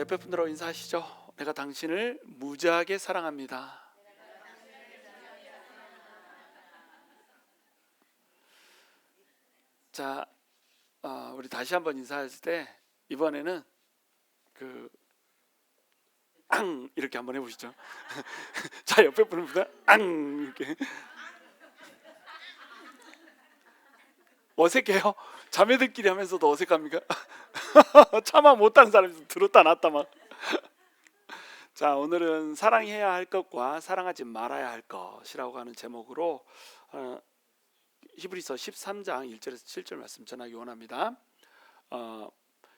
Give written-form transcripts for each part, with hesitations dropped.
옆에 분들하고 인사하시죠. 내가 당신을 무지하게 사랑합니다. 자, 우리 다시 한번 인사했을 때 이번에는 이렇게 한번 해보시죠. 자, 옆에 분들 이렇게 어색해요? 자매들끼리 하면서도 어색합니까? 차마 못하는 사람이 들었다 놨다 막. 자, 오늘은 사랑해야 할 것과 사랑하지 말아야 할 것이라고 하는 제목으로 히브리서 13장 1절에서 7절 말씀 전하기 원합니다.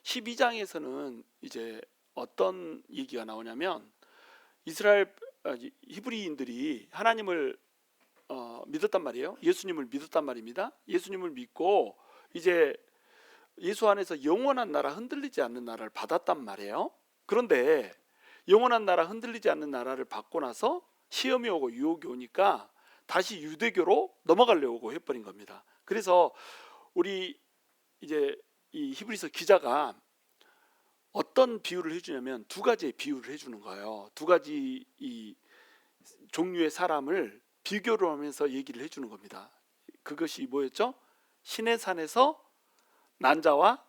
12장에서는 이제 어떤 얘기가 나오냐면 이스라엘 히브리인들이 하나님을 믿었단 말이에요. 예수님을 믿었단 말입니다. 예수님을 믿고 이제 예수 안에서 영원한 나라, 흔들리지 않는 나라를 받았단 말이에요. 그런데 영원한 나라, 흔들리지 않는 나라를 받고 나서 시험이 오고 유혹이 오니까 다시 유대교로 넘어가려고 해버린 겁니다. 그래서 우리 이제 이 히브리서 기자가 어떤 비유를 해주냐면 두 가지의 비유를 해주는 거예요. 두 가지 이 종류의 사람을 비교를 하면서 얘기를 해주는 겁니다. 그것이 뭐였죠? 시내산에서 난 자와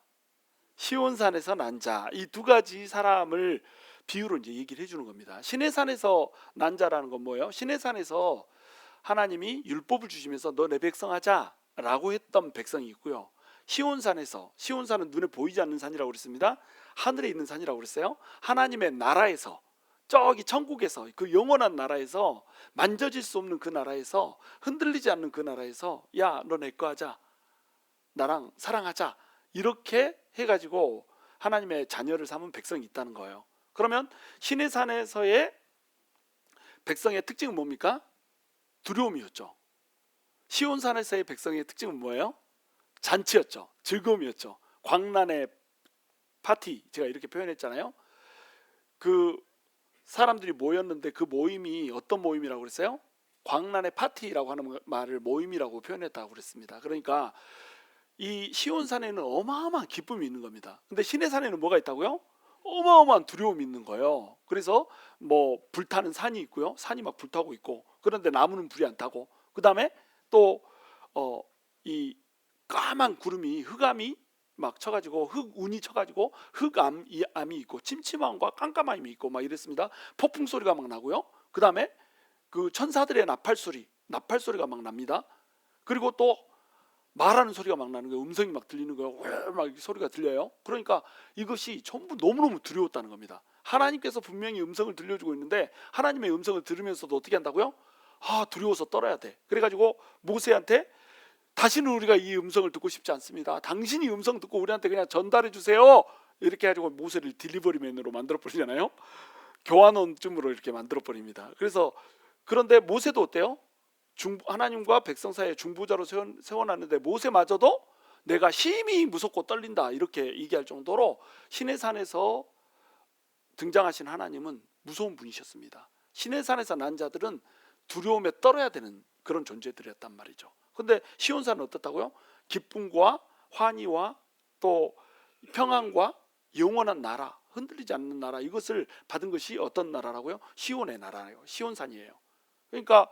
시온산에서 난 자, 이 두 가지 사람을 비유로 이제 얘기를 해주는 겁니다. 시내산에서 난 자라는 건 뭐예요? 시내산에서 하나님이 율법을 주시면서 너 내 백성 하자라고 했던 백성이 있고요. 시온산은 눈에 보이지 않는 산이라고 그랬습니다. 하늘에 있는 산이라고 그랬어요. 하나님의 나라에서, 저기 천국에서, 그 영원한 나라에서, 만져질 수 없는 그 나라에서, 흔들리지 않는 그 나라에서, 야, 너 내 거 하자, 나랑 사랑하자, 이렇게 해가지고 하나님의 자녀를 삼은 백성이 있다는 거예요. 그러면 시내산에서의 백성의 특징은 뭡니까? 두려움이었죠. 시온산에서의 백성의 특징은 뭐예요? 잔치였죠. 즐거움이었죠. 광란의 파티, 제가 이렇게 표현했잖아요. 그 사람들이 모였는데 그 모임이 어떤 모임이라고 그랬어요? 광란의 파티라고 하는 말을 모임이라고 표현했다고 그랬습니다. 그러니까 이 시온산에는 어마어마한 기쁨이 있는 겁니다. 근데 시내산에는 뭐가 있다고요? 어마어마한 두려움이 있는 거예요. 그래서 뭐 불타는 산이 있고요. 산이 막 불타고 있고, 그런데 나무는 불이 안 타고, 그 다음에 또 이 까만 구름이, 흑암이 막 쳐가지고, 흑운이 쳐가지고 흑암이 있고, 침침함과 깜깜함이 있고 막 이랬습니다. 폭풍 소리가 막 나고요. 그 다음에 그 천사들의 나팔 소리가 막 납니다. 그리고 또 말하는 소리가 막 나는 거예요. 음성이 막 들리는 거예요. 막 소리가 들려요. 그러니까 이것이 전부 너무너무 두려웠다는 겁니다. 하나님께서 분명히 음성을 들려주고 있는데 하나님의 음성을 들으면서도 어떻게 한다고요? 두려워서 떨어야 돼. 그래가지고 모세한테 다시는 우리가 이 음성을 듣고 싶지 않습니다. 당신이 음성 듣고 우리한테 그냥 전달해 주세요. 이렇게 해가지고 모세를 딜리버리맨으로 만들어 버리잖아요. 교환원쯤으로 이렇게 만들어 버립니다. 그런데 모세도 어때요? 하나님과 백성 사이에 중보자로 세워놨는데 모세마저도 내가 심히 무섭고 떨린다 이렇게 얘기할 정도로 시내산에서 등장하신 하나님은 무서운 분이셨습니다. 시내산에서 난 자들은 두려움에 떨어야 되는 그런 존재들이었단 말이죠. 근데 시온산은 어떻다고요? 기쁨과 환희와 또 평안과 영원한 나라, 흔들리지 않는 나라, 이것을 받은 것이 어떤 나라라고요? 시온의 나라예요. 시온산이에요. 그러니까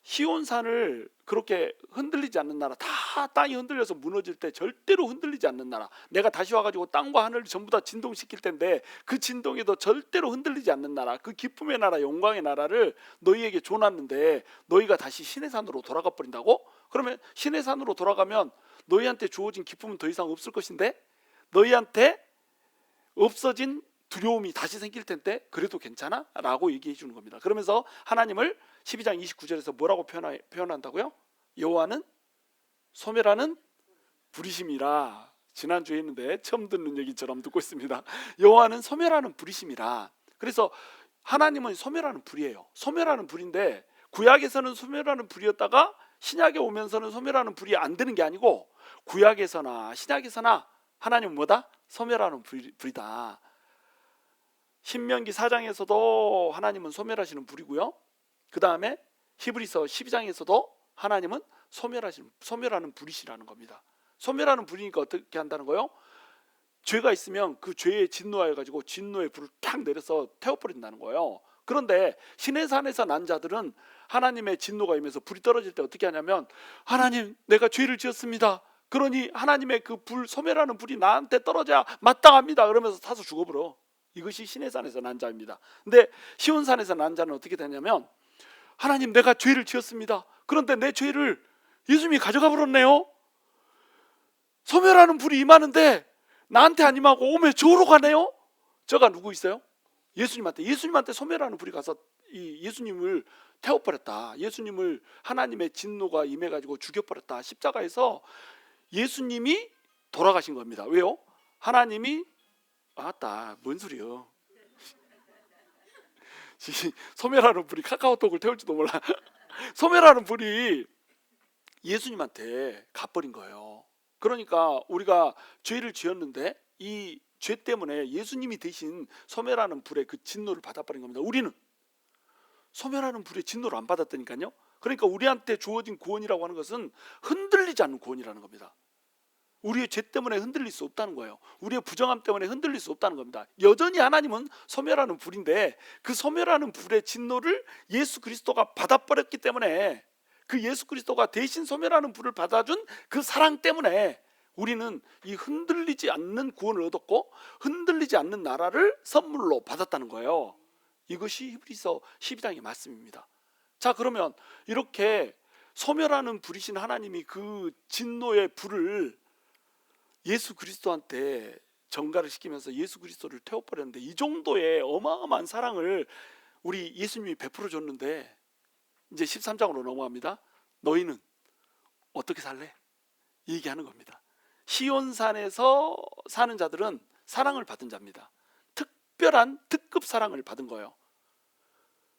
시온산을 그렇게 흔들리지 않는 나라, 다 땅이 흔들려서 무너질 때 절대로 흔들리지 않는 나라, 내가 다시 와가지고 땅과 하늘을 전부 다 진동시킬 텐데 그 진동에도 절대로 흔들리지 않는 나라, 그 기쁨의 나라, 영광의 나라를 너희에게 줘놨는데 너희가 다시 시내산으로 돌아가 버린다고? 그러면 시내산으로 돌아가면 너희한테 주어진 기쁨은 더 이상 없을 것인데 너희한테 없어진 두려움이 다시 생길 텐데 그래도 괜찮아? 라고 얘기해 주는 겁니다. 그러면서 하나님을 12장 29절에서 뭐라고 표현한다고요? 여호와는 소멸하는 불이심이라. 지난주에 했는데 처음 듣는 얘기처럼 듣고 있습니다. 여호와는 소멸하는 불이심이라. 그래서 하나님은 소멸하는 불이에요. 소멸하는 불인데 구약에서는 소멸하는 불이었다가 신약에 오면서는 소멸하는 불이 안 되는 게 아니고 구약에서나 신약에서나 하나님은 뭐다? 소멸하는 불이다. 신명기 4장에서도 하나님은 소멸하시는 불이고요. 그 다음에 히브리서 12장에서도 하나님은 소멸하는 불이시라는 겁니다. 소멸하는 불이니까 어떻게 한다는 거예요? 죄가 있으면 그 죄에 진노하여 가지고 진노의 불을 탁 내려서 태워버린다는 거예요. 그런데 시내산에서 난 자들은 하나님의 진노가 임해서 불이 떨어질 때 어떻게 하냐면, 하나님, 내가 죄를 지었습니다. 그러니 하나님의 그 불, 소멸하는 불이 나한테 떨어져야 마땅합니다. 그러면서 타서 죽어버려. 이것이 시내산에서 난 자입니다. 근데 시온산에서 난 자는 어떻게 되냐면, 하나님, 내가 죄를 지었습니다. 그런데 내 죄를 예수님이 가져가 버렸네요. 소멸하는 불이 임하는데 나한테 안 임하고 오면 저로 가네요. 저가 누구 있어요? 예수님한테 소멸하는 불이 가서 이 예수님을 태워버렸다. 예수님을 하나님의 진노가 임해가지고 죽여버렸다. 십자가에서 예수님이 돌아가신 겁니다. 왜요? 하나님이 아따 뭔 소리요? 소멸하는 불이 카카오톡을 태울지도 몰라. 소멸하는 불이 예수님한테 가버린 거예요. 그러니까 우리가 죄를 지었는데 이 죄 때문에 예수님이 대신 소멸하는 불의 그 진노를 받아버린 겁니다. 우리는 소멸하는 불의 진노를 안 받았다니까요. 그러니까 우리한테 주어진 구원이라고 하는 것은 흔들리지 않는 구원이라는 겁니다. 우리의 죄 때문에 흔들릴 수 없다는 거예요. 우리의 부정함 때문에 흔들릴 수 없다는 겁니다. 여전히 하나님은 소멸하는 불인데 그 소멸하는 불의 진노를 예수 그리스도가 받아버렸기 때문에, 그 예수 그리스도가 대신 소멸하는 불을 받아준 그 사랑 때문에 우리는 이 흔들리지 않는 구원을 얻었고 흔들리지 않는 나라를 선물로 받았다는 거예요. 이것이 히브리서 12장의 말씀입니다. 자, 그러면 이렇게 소멸하는 불이신 하나님이 그 진노의 불을 예수 그리스도한테 전가를 시키면서 예수 그리스도를 태워버렸는데, 이 정도의 어마어마한 사랑을 우리 예수님이 베풀어 줬는데, 이제 13장으로 넘어갑니다. 너희는 어떻게 살래? 이 얘기하는 겁니다. 시온산에서 사는 자들은 사랑을 받은 자입니다. 특별한 특급 사랑을 받은 거예요.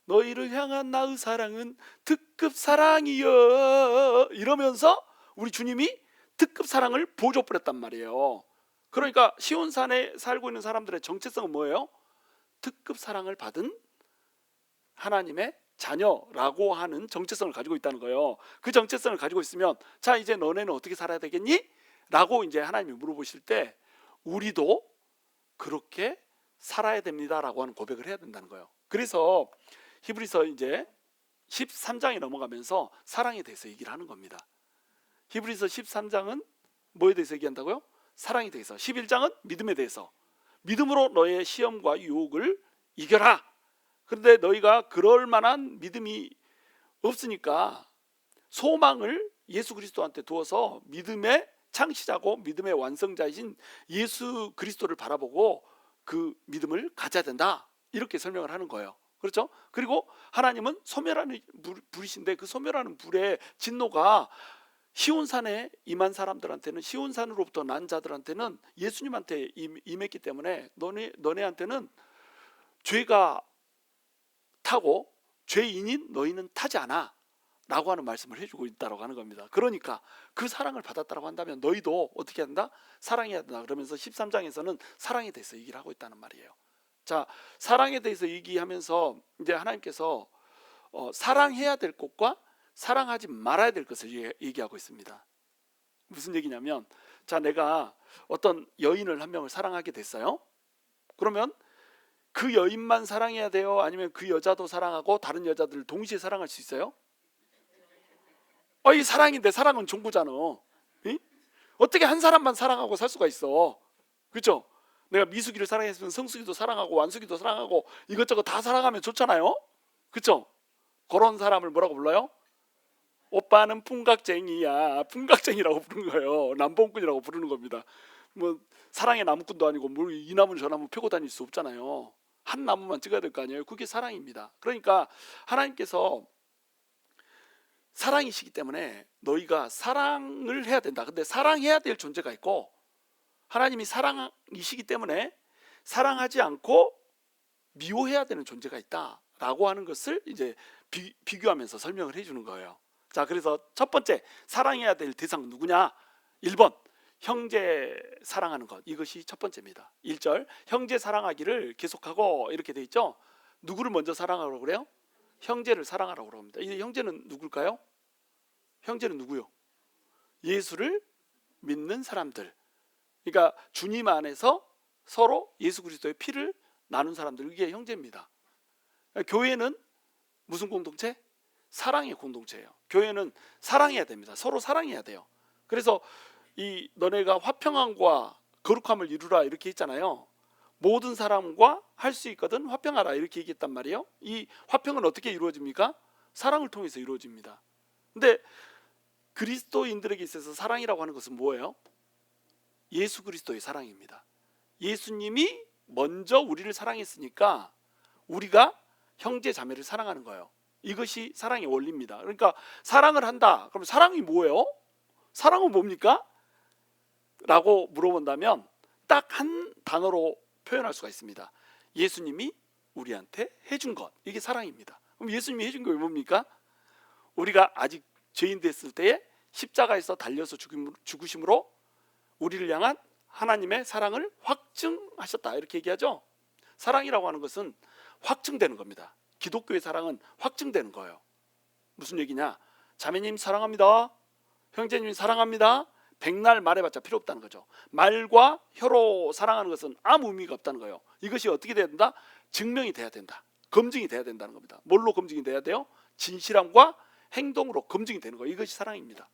너희를 향한 나의 사랑은 특급 사랑이여, 이러면서 우리 주님이 특급 사랑을 보여줘버렸단 말이에요. 그러니까 시온산에 살고 있는 사람들의 정체성은 뭐예요? 특급 사랑을 받은 하나님의 자녀라고 하는 정체성을 가지고 있다는 거예요. 그 정체성을 가지고 있으면, 자, 이제 너네는 어떻게 살아야 되겠니? 라고 이제 하나님이 물어보실 때 우리도 그렇게 살아야 됩니다 라고 하는 고백을 해야 된다는 거예요. 그래서 히브리서 이제 13장에 넘어가면서 사랑에 대해서 얘기를 하는 겁니다. 히브리서 13장은 뭐에 대해서 얘기한다고요? 사랑에 대해서. 11장은 믿음에 대해서. 믿음으로 너의 시험과 유혹을 이겨라. 그런데 너희가 그럴 만한 믿음이 없으니까 소망을 예수 그리스도한테 두어서 믿음의 창시자고 믿음의 완성자이신 예수 그리스도를 바라보고 그 믿음을 가져야 된다. 이렇게 설명을 하는 거예요. 그렇죠? 그리고 하나님은 소멸하는 불이신데 그 소멸하는 불의 진노가 시온산에 임한 사람들한테는, 시온산으로부터 난 자들한테는 예수님한테 임했기 때문에 너네한테는 죄가 타고 죄인인 너희는 타지 않아 라고 하는 말씀을 해주고 있다고 하는 겁니다. 그러니까 그 사랑을 받았다고 한다면 너희도 어떻게 한다? 사랑해야 된다. 그러면서 13장에서는 사랑에 대해서 얘기를 하고 있다는 말이에요. 자, 사랑에 대해서 얘기하면서 이제 하나님께서 사랑해야 될 것과 사랑하지 말아야 될 것을 얘기하고 있습니다. 무슨 얘기냐면, 자, 내가 어떤 여인을 한 명을 사랑하게 됐어요. 그러면 그 여인만 사랑해야 돼요? 아니면 그 여자도 사랑하고 다른 여자들을 동시에 사랑할 수 있어요? 이 사랑인데, 사랑은 종구잖아. 어떻게 한 사람만 사랑하고 살 수가 있어? 그렇죠? 내가 미숙이를 사랑했으면 성숙이도 사랑하고 완숙이도 사랑하고 이것저것 다 사랑하면 좋잖아요. 그렇죠? 그런 사람을 뭐라고 불러요? 오빠는 풍각쟁이야. 풍각쟁이라고 부르는 거예요. 남봉꾼이라고 부르는 겁니다. 뭐 사랑의 나무꾼도 아니고 뭘 이 나무는 저 나무 펴고 다닐 수 없잖아요. 한 나무만 찍어야 될 거 아니에요. 그게 사랑입니다. 그러니까 하나님께서 사랑이시기 때문에 너희가 사랑을 해야 된다. 근데 사랑해야 될 존재가 있고, 하나님이 사랑이시기 때문에 사랑하지 않고 미워해야 되는 존재가 있다라고 하는 것을 이제 비교하면서 설명을 해주는 거예요. 자, 그래서 첫 번째 사랑해야 될 대상은 누구냐? 1번 형제 사랑하는 것. 이것이 첫 번째입니다. 1절 형제 사랑하기를 계속하고 이렇게 돼 있죠. 누구를 먼저 사랑하라고 그래요? 형제를 사랑하라고 합니다. 이 형제는 누굴까요? 형제는 누구요? 예수를 믿는 사람들. 그러니까 주님 안에서 서로 예수 그리스도의 피를 나눈 사람들, 이게 형제입니다. 교회는 무슨 공동체? 사랑의 공동체예요. 교회는 사랑해야 됩니다. 서로 사랑해야 돼요. 그래서 이 너네가 화평함과 거룩함을 이루라 이렇게 했잖아요. 모든 사람과 할 수 있거든 화평하라 이렇게 얘기했단 말이에요. 이 화평은 어떻게 이루어집니까? 사랑을 통해서 이루어집니다. 근데 그리스도인들에게 있어서 사랑이라고 하는 것은 뭐예요? 예수 그리스도의 사랑입니다. 예수님이 먼저 우리를 사랑했으니까 우리가 형제 자매를 사랑하는 거예요. 이것이 사랑의 원리입니다. 그러니까 사랑을 한다. 그럼 사랑이 뭐예요? 사랑은 뭡니까? 라고 물어본다면 딱 한 단어로 표현할 수가 있습니다. 예수님이 우리한테 해준 것, 이게 사랑입니다. 그럼 예수님이 해준 게 뭡니까? 우리가 아직 죄인 됐을 때에 십자가에서 달려서 죽으심으로 우리를 향한 하나님의 사랑을 확증하셨다 이렇게 얘기하죠. 사랑이라고 하는 것은 확증되는 겁니다. 기독교의 사랑은 확증되는 거예요. 무슨 얘기냐? 자매님 사랑합니다. 형제님 사랑합니다. 백날 말해봤자 필요 없다는 거죠. 말과 혀로 사랑하는 것은 아무 의미가 없다는 거예요. 이것이 어떻게 돼야 된다? 증명이 돼야 된다. 검증이 돼야 된다는 겁니다. 뭘로 검증이 돼야 돼요? 진실함과 행동으로 검증이 되는 거예요. 이것이 사랑입니다.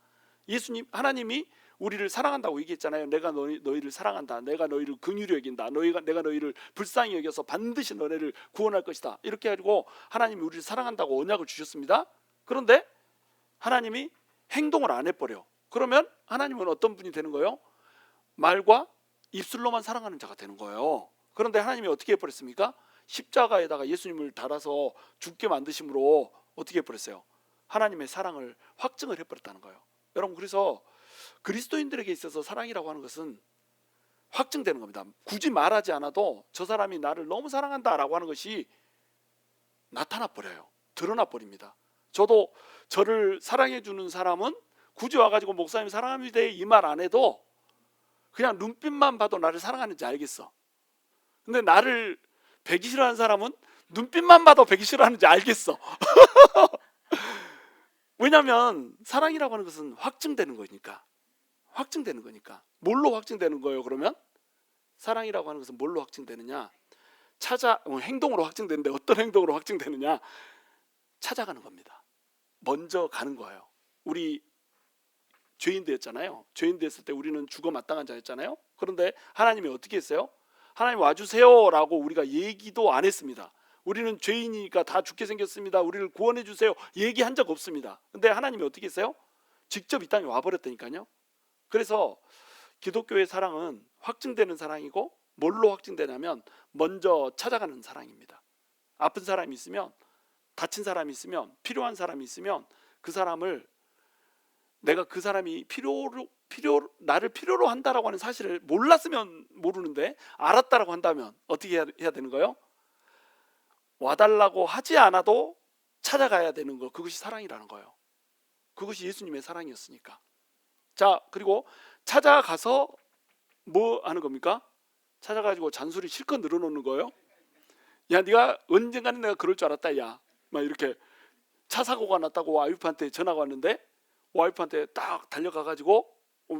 예수님, 하나님이 우리를 사랑한다고 얘기했잖아요. 내가 너희를 사랑한다. 내가 너희를 긍휼히 여긴다. 내가 너희를 불쌍히 여겨서 반드시 너네를 구원할 것이다. 이렇게 가지고 하나님이 우리를 사랑한다고 언약을 주셨습니다. 그런데 하나님이 행동을 안 해버려. 그러면 하나님은 어떤 분이 되는 거예요? 말과 입술로만 사랑하는 자가 되는 거예요. 그런데 하나님이 어떻게 해버렸습니까? 십자가에다가 예수님을 달아서 죽게 만드심으로 어떻게 해버렸어요? 하나님의 사랑을 확증을 해버렸다는 거예요. 여러분, 그래서 그리스도인들에게 있어서 사랑이라고 하는 것은 확증되는 겁니다. 굳이 말하지 않아도 저 사람이 나를 너무 사랑한다라고 하는 것이 나타나 버려요. 드러나 버립니다. 저도 저를 사랑해 주는 사람은 굳이 와가지고 목사님 사랑합니다 이 말 안 해도 그냥 눈빛만 봐도 나를 사랑하는지 알겠어. 근데 나를 배기 싫어하는 사람은 눈빛만 봐도 배기 싫어하는지 알겠어. 왜냐하면 사랑이라고 하는 것은 확증되는 거니까. 확증되는 거니까. 뭘로 확증되는 거예요? 그러면 사랑이라고 하는 것은 뭘로 확증되느냐? 행동으로 확증되는데 어떤 행동으로 확증되느냐? 찾아가는 겁니다. 먼저 가는 거예요. 우리 죄인 되었잖아요. 죄인 됐을 때 우리는 죽어 마땅한 자였잖아요. 그런데 하나님이 어떻게 했어요? 하나님 와주세요라고 우리가 얘기도 안 했습니다. 우리는 죄인이니까 다 죽게 생겼습니다. 우리를 구원해 주세요. 얘기한 적 없습니다. 근데 하나님이 어떻게 했어요? 직접 이 땅에 와버렸다니까요. 그래서 기독교의 사랑은 확증되는 사랑이고 뭘로 확증되냐면 먼저 찾아가는 사랑입니다. 아픈 사람이 있으면, 다친 사람이 있으면, 필요한 사람이 있으면 그 사람을 내가 그 사람이 나를 필요로 한다라고 하는 사실을 몰랐으면 모르는데 알았다라고 한다면 어떻게 해야 되는 거예요? 와달라고 하지 않아도 찾아가야 되는 거, 그것이 사랑이라는 거예요. 그것이 예수님의 사랑이었으니까. 자, 그리고 찾아가서 뭐 하는 겁니까? 찾아가지고 잔소리 실컷 늘어놓는 거예요. 야, 네가 언젠가는 내가 그럴 줄 알았다. 야, 막 이렇게 차 사고가 났다고 와이프한테 전화가 왔는데 와이프한테 딱 달려가가지고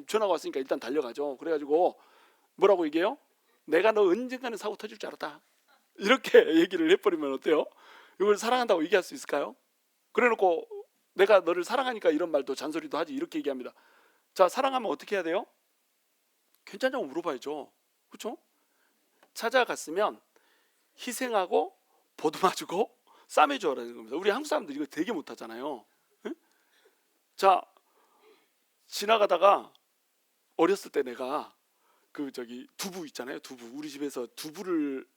전화가 왔으니까 일단 달려가죠. 그래가지고 뭐라고 얘기해요? 내가 너 언젠가는 사고 터질 줄 알았다. 이렇게 얘기를 해버리면 어때요? 이걸 사랑한다고 얘기할 수 있을까요? 그래놓고 내가 너를 사랑하니까 이런 말도 잔소리도 하지 이렇게 얘기합니다. 자, 사랑하면 어떻게 해야 돼요? 괜찮냐고 물어봐야죠. 그렇죠? 찾아갔으면 희생하고 보듬어주고 싸매줘라는 겁니다. 우리 한국 사람들 이거 되게 못하잖아요. 응? 자, 지나가다가 어렸을 때 내가 두부 있잖아요. 두부. 우리 집에서 두부를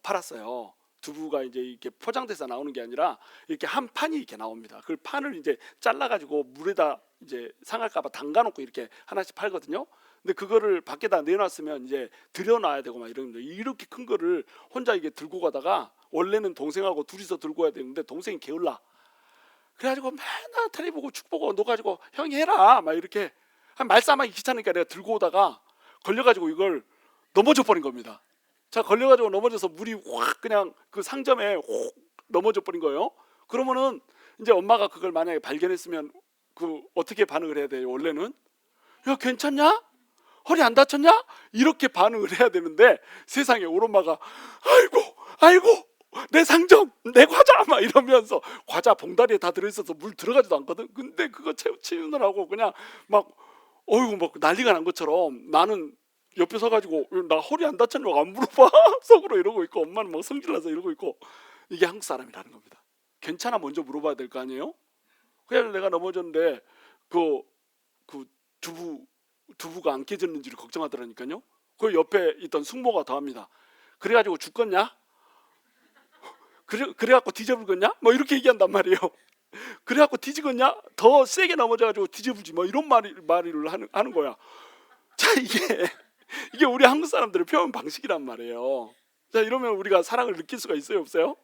팔았어요. 두부가 이제 이렇게 포장돼서 나오는 게 아니라 이렇게 한 판이 이렇게 나옵니다. 그 판을 이제 잘라가지고 물에다 이제 상할까봐 담가놓고 이렇게 하나씩 팔거든요. 근데 그거를 밖에다 내놨으면 이제 들여놔야 되고 막 이런 이렇게 큰 거를 혼자 이게 들고 가다가 원래는 동생하고 둘이서 들고 가야 되는데 동생이 게을러. 그래가지고 맨날 텔레비 보고 축 보고 넣어가지고 형이 해라 막 이렇게 말싸움하기 귀찮으니까 내가 들고 오다가 걸려가지고 이걸 넘어져 버린 겁니다. 자, 걸려가지고 넘어져서 물이 확 그냥 그 상점에 확 넘어져 버린 거예요. 그러면은 이제 엄마가 그걸 만약에 발견했으면 그 어떻게 반응을 해야 돼요? 원래는 야, 괜찮냐? 허리 안 다쳤냐? 이렇게 반응을 해야 되는데 세상에 우리 엄마가 아이고 내 상점 내 과자 막 이러면서 과자 봉다리에 다 들어있어서 물 들어가지도 않거든. 근데 그거 치우느라고 그냥 막 어이구 막 난리가 난 것처럼 나는 옆에 서가지고 나 허리 안 다쳤냐고 안 물어봐 속으로 이러고 있고 엄마는 막 성질나서 이러고 있고. 이게 한국 사람이라는 겁니다. 괜찮아 먼저 물어봐야 될 거 아니에요? 그냥 내가 넘어졌는데 그 두부가 안 깨졌는지를 걱정하더라니까요. 그 옆에 있던 숙모가 더합니다. 그래가지고 죽겠냐? 그래갖고 뒤져불겠냐? 뭐 이렇게 얘기한단 말이에요. 그래갖고 뒤지겠냐? 더 세게 넘어져가지고 뒤져불지 뭐 이런 말을 하는 거야. 자 이게 우리 한국 사람들의 표현 방식이란 말이에요. 자 이러면 우리가 사랑을 느낄 수가 있어요 없어요?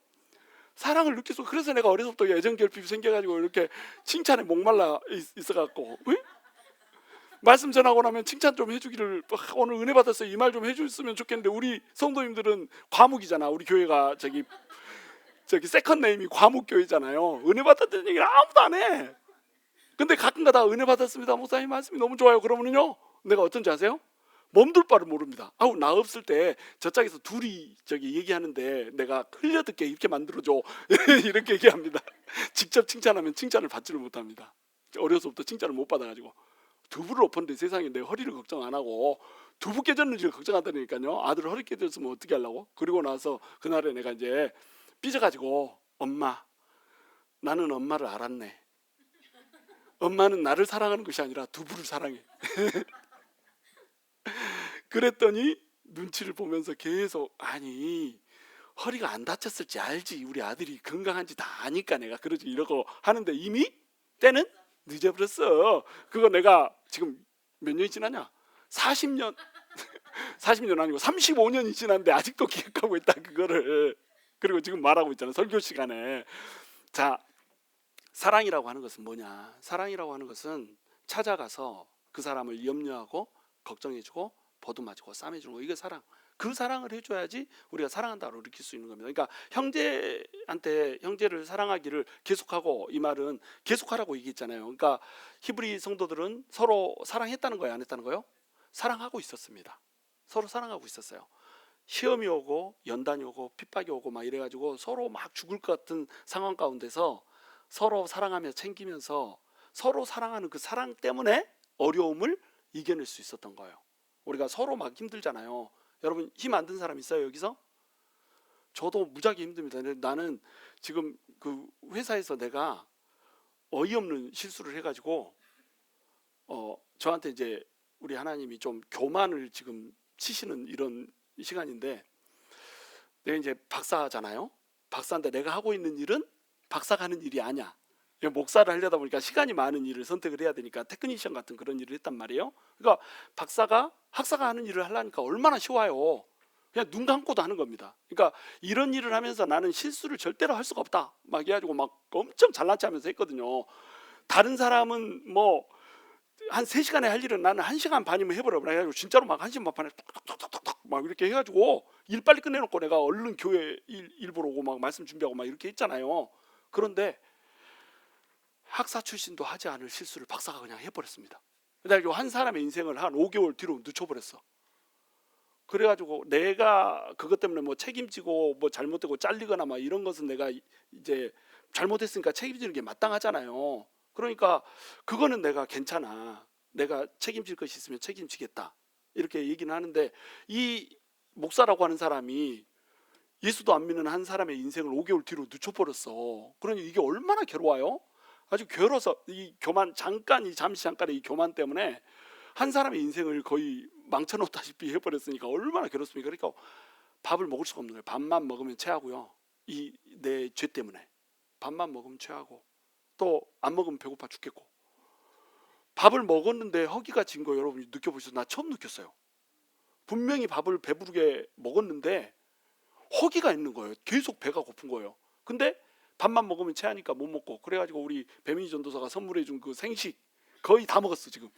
사랑을 느낄 수. 그래서 내가 어려서부터 애정 결핍이 생겨가지고 이렇게 칭찬에 목말라 있어갖고 말씀 전하고 나면 칭찬 좀 해주기를 오늘 은혜 받았어요 이 말 좀 해줬으면 좋겠는데 우리 성도님들은 과묵이잖아. 우리 교회가 저기 세컨 네임이 과묵교회잖아요. 은혜 받았다는 얘기를 아무도 안 해. 근데 가끔가다 은혜 받았습니다 목사님 말씀이 너무 좋아요 그러면요 내가 어떤지 아세요? 몸둘 바를 모릅니다. 나 없을 때 저짝에서 둘이 얘기하는데 내가 흘려듣게 이렇게 만들어줘 이렇게 얘기합니다. 직접 칭찬하면 칭찬을 받지를 못합니다. 어려서부터 칭찬을 못 받아가지고 두부를 엎었는데 세상에 내 허리를 걱정 안 하고 두부 깨졌는지를 걱정한다니까요. 아들 허리 깨졌으면 어떻게 하려고. 그리고 나서 그날에 내가 이제 삐져가지고 엄마 나는 엄마를 알았네. 엄마는 나를 사랑하는 것이 아니라 두부를 사랑해. 그랬더니 눈치를 보면서 계속 아니 허리가 안 다쳤을지 알지 우리 아들이 건강한지 다 아니까 내가 그러지 이러고 하는데 이미 때는 늦어버렸어. 그거 내가 지금 몇 년이 지나냐? 40년 40년 아니고 35년이 지났는데 아직도 기억하고 있다 그거를. 그리고 지금 말하고 있잖아 설교 시간에. 자 사랑이라고 하는 것은 뭐냐? 사랑이라고 하는 것은 찾아가서 그 사람을 염려하고 걱정해주고 보듬어주고 싸매주는 거. 이게 사랑. 그 사랑을 해줘야지 우리가 사랑한다고 느낄 수 있는 겁니다. 그러니까 형제한테 형제를 사랑하기를 계속하고, 이 말은 계속하라고 얘기했잖아요. 그러니까 히브리 성도들은 서로 사랑했다는 거예요, 안 했다는 거예요? 사랑하고 있었습니다. 서로 사랑하고 있었어요. 시험이 오고 연단이 오고 핍박이 오고 막 이래가지고 서로 막 죽을 것 같은 상황 가운데서 서로 사랑하며 챙기면서 서로 사랑하는 그 사랑 때문에 어려움을 이겨낼 수 있었던 거예요. 우리가 서로 막 힘들잖아요. 여러분 힘 안 든 사람 있어요 여기서? 저도 무지하게 힘듭니다. 나는 지금 그 회사에서 내가 어이없는 실수를 해가지고 저한테 이제 우리 하나님이 좀 교만을 지금 치시는 이런 시간인데, 내가 이제 박사잖아요. 박사인데 내가 하고 있는 일은 박사가 하는 일이 아니야. 목사를 하려다 보니까 시간이 많은 일을 선택을 해야 되니까 테크니션 같은 그런 일을 했단 말이에요. 그러니까 학사가 하는 일을 하려니까 얼마나 쉬워요. 그냥 눈 감고도 하는 겁니다. 그러니까 이런 일을 하면서 나는 실수를 절대로 할 수가 없다 막 해가지고 막 엄청 잘난 체 하면서 했거든요. 다른 사람은 뭐 한 3시간에 할 일은 나는 1시간 반이면 해버려. 그래가지고 진짜로 막 1시간 반에 톡톡톡톡 막 이렇게 해가지고 일 빨리 끝내놓고 내가 얼른 교회 일 보러 오고 막 말씀 준비하고 막 이렇게 했잖아요. 그런데 학사 출신도 하지 않을 실수를 박사가 그냥 해버렸습니다. 그래가지고 한 사람의 인생을 한 5개월 뒤로 늦춰버렸어. 그래가지고 내가 그것 때문에 뭐 책임지고 뭐 잘못되고 잘리거나 막 이런 것은 내가 이제 잘못했으니까 책임지는 게 마땅하잖아요. 그러니까 그거는 내가 괜찮아, 내가 책임질 것이 있으면 책임지겠다 이렇게 얘기는 하는데, 이 목사라고 하는 사람이 예수도 안 믿는 한 사람의 인생을 5개월 뒤로 늦춰버렸어. 그러니 이게 얼마나 괴로워요? 아주 괴로워서 이 교만 잠시 잠깐의 이 교만 때문에 한 사람의 인생을 거의 망쳐놓다시피 해버렸으니까 얼마나 괴롭습니까? 그러니까 밥을 먹을 수가 없는 거예요. 밥만 먹으면 체하고요. 이 내 죄 때문에 밥만 먹으면 체하고 또 안 먹으면 배고파 죽겠고. 밥을 먹었는데 허기가 진 거 여러분 느껴보셔서 나 처음 느꼈어요. 분명히 밥을 배부르게 먹었는데 허기가 있는 거예요. 계속 배가 고픈 거예요. 근데 밥만 먹으면 체하니까 못 먹고, 그래가지고 우리 배민희 전도사가 선물해준 그 생식 거의 다 먹었어 지금.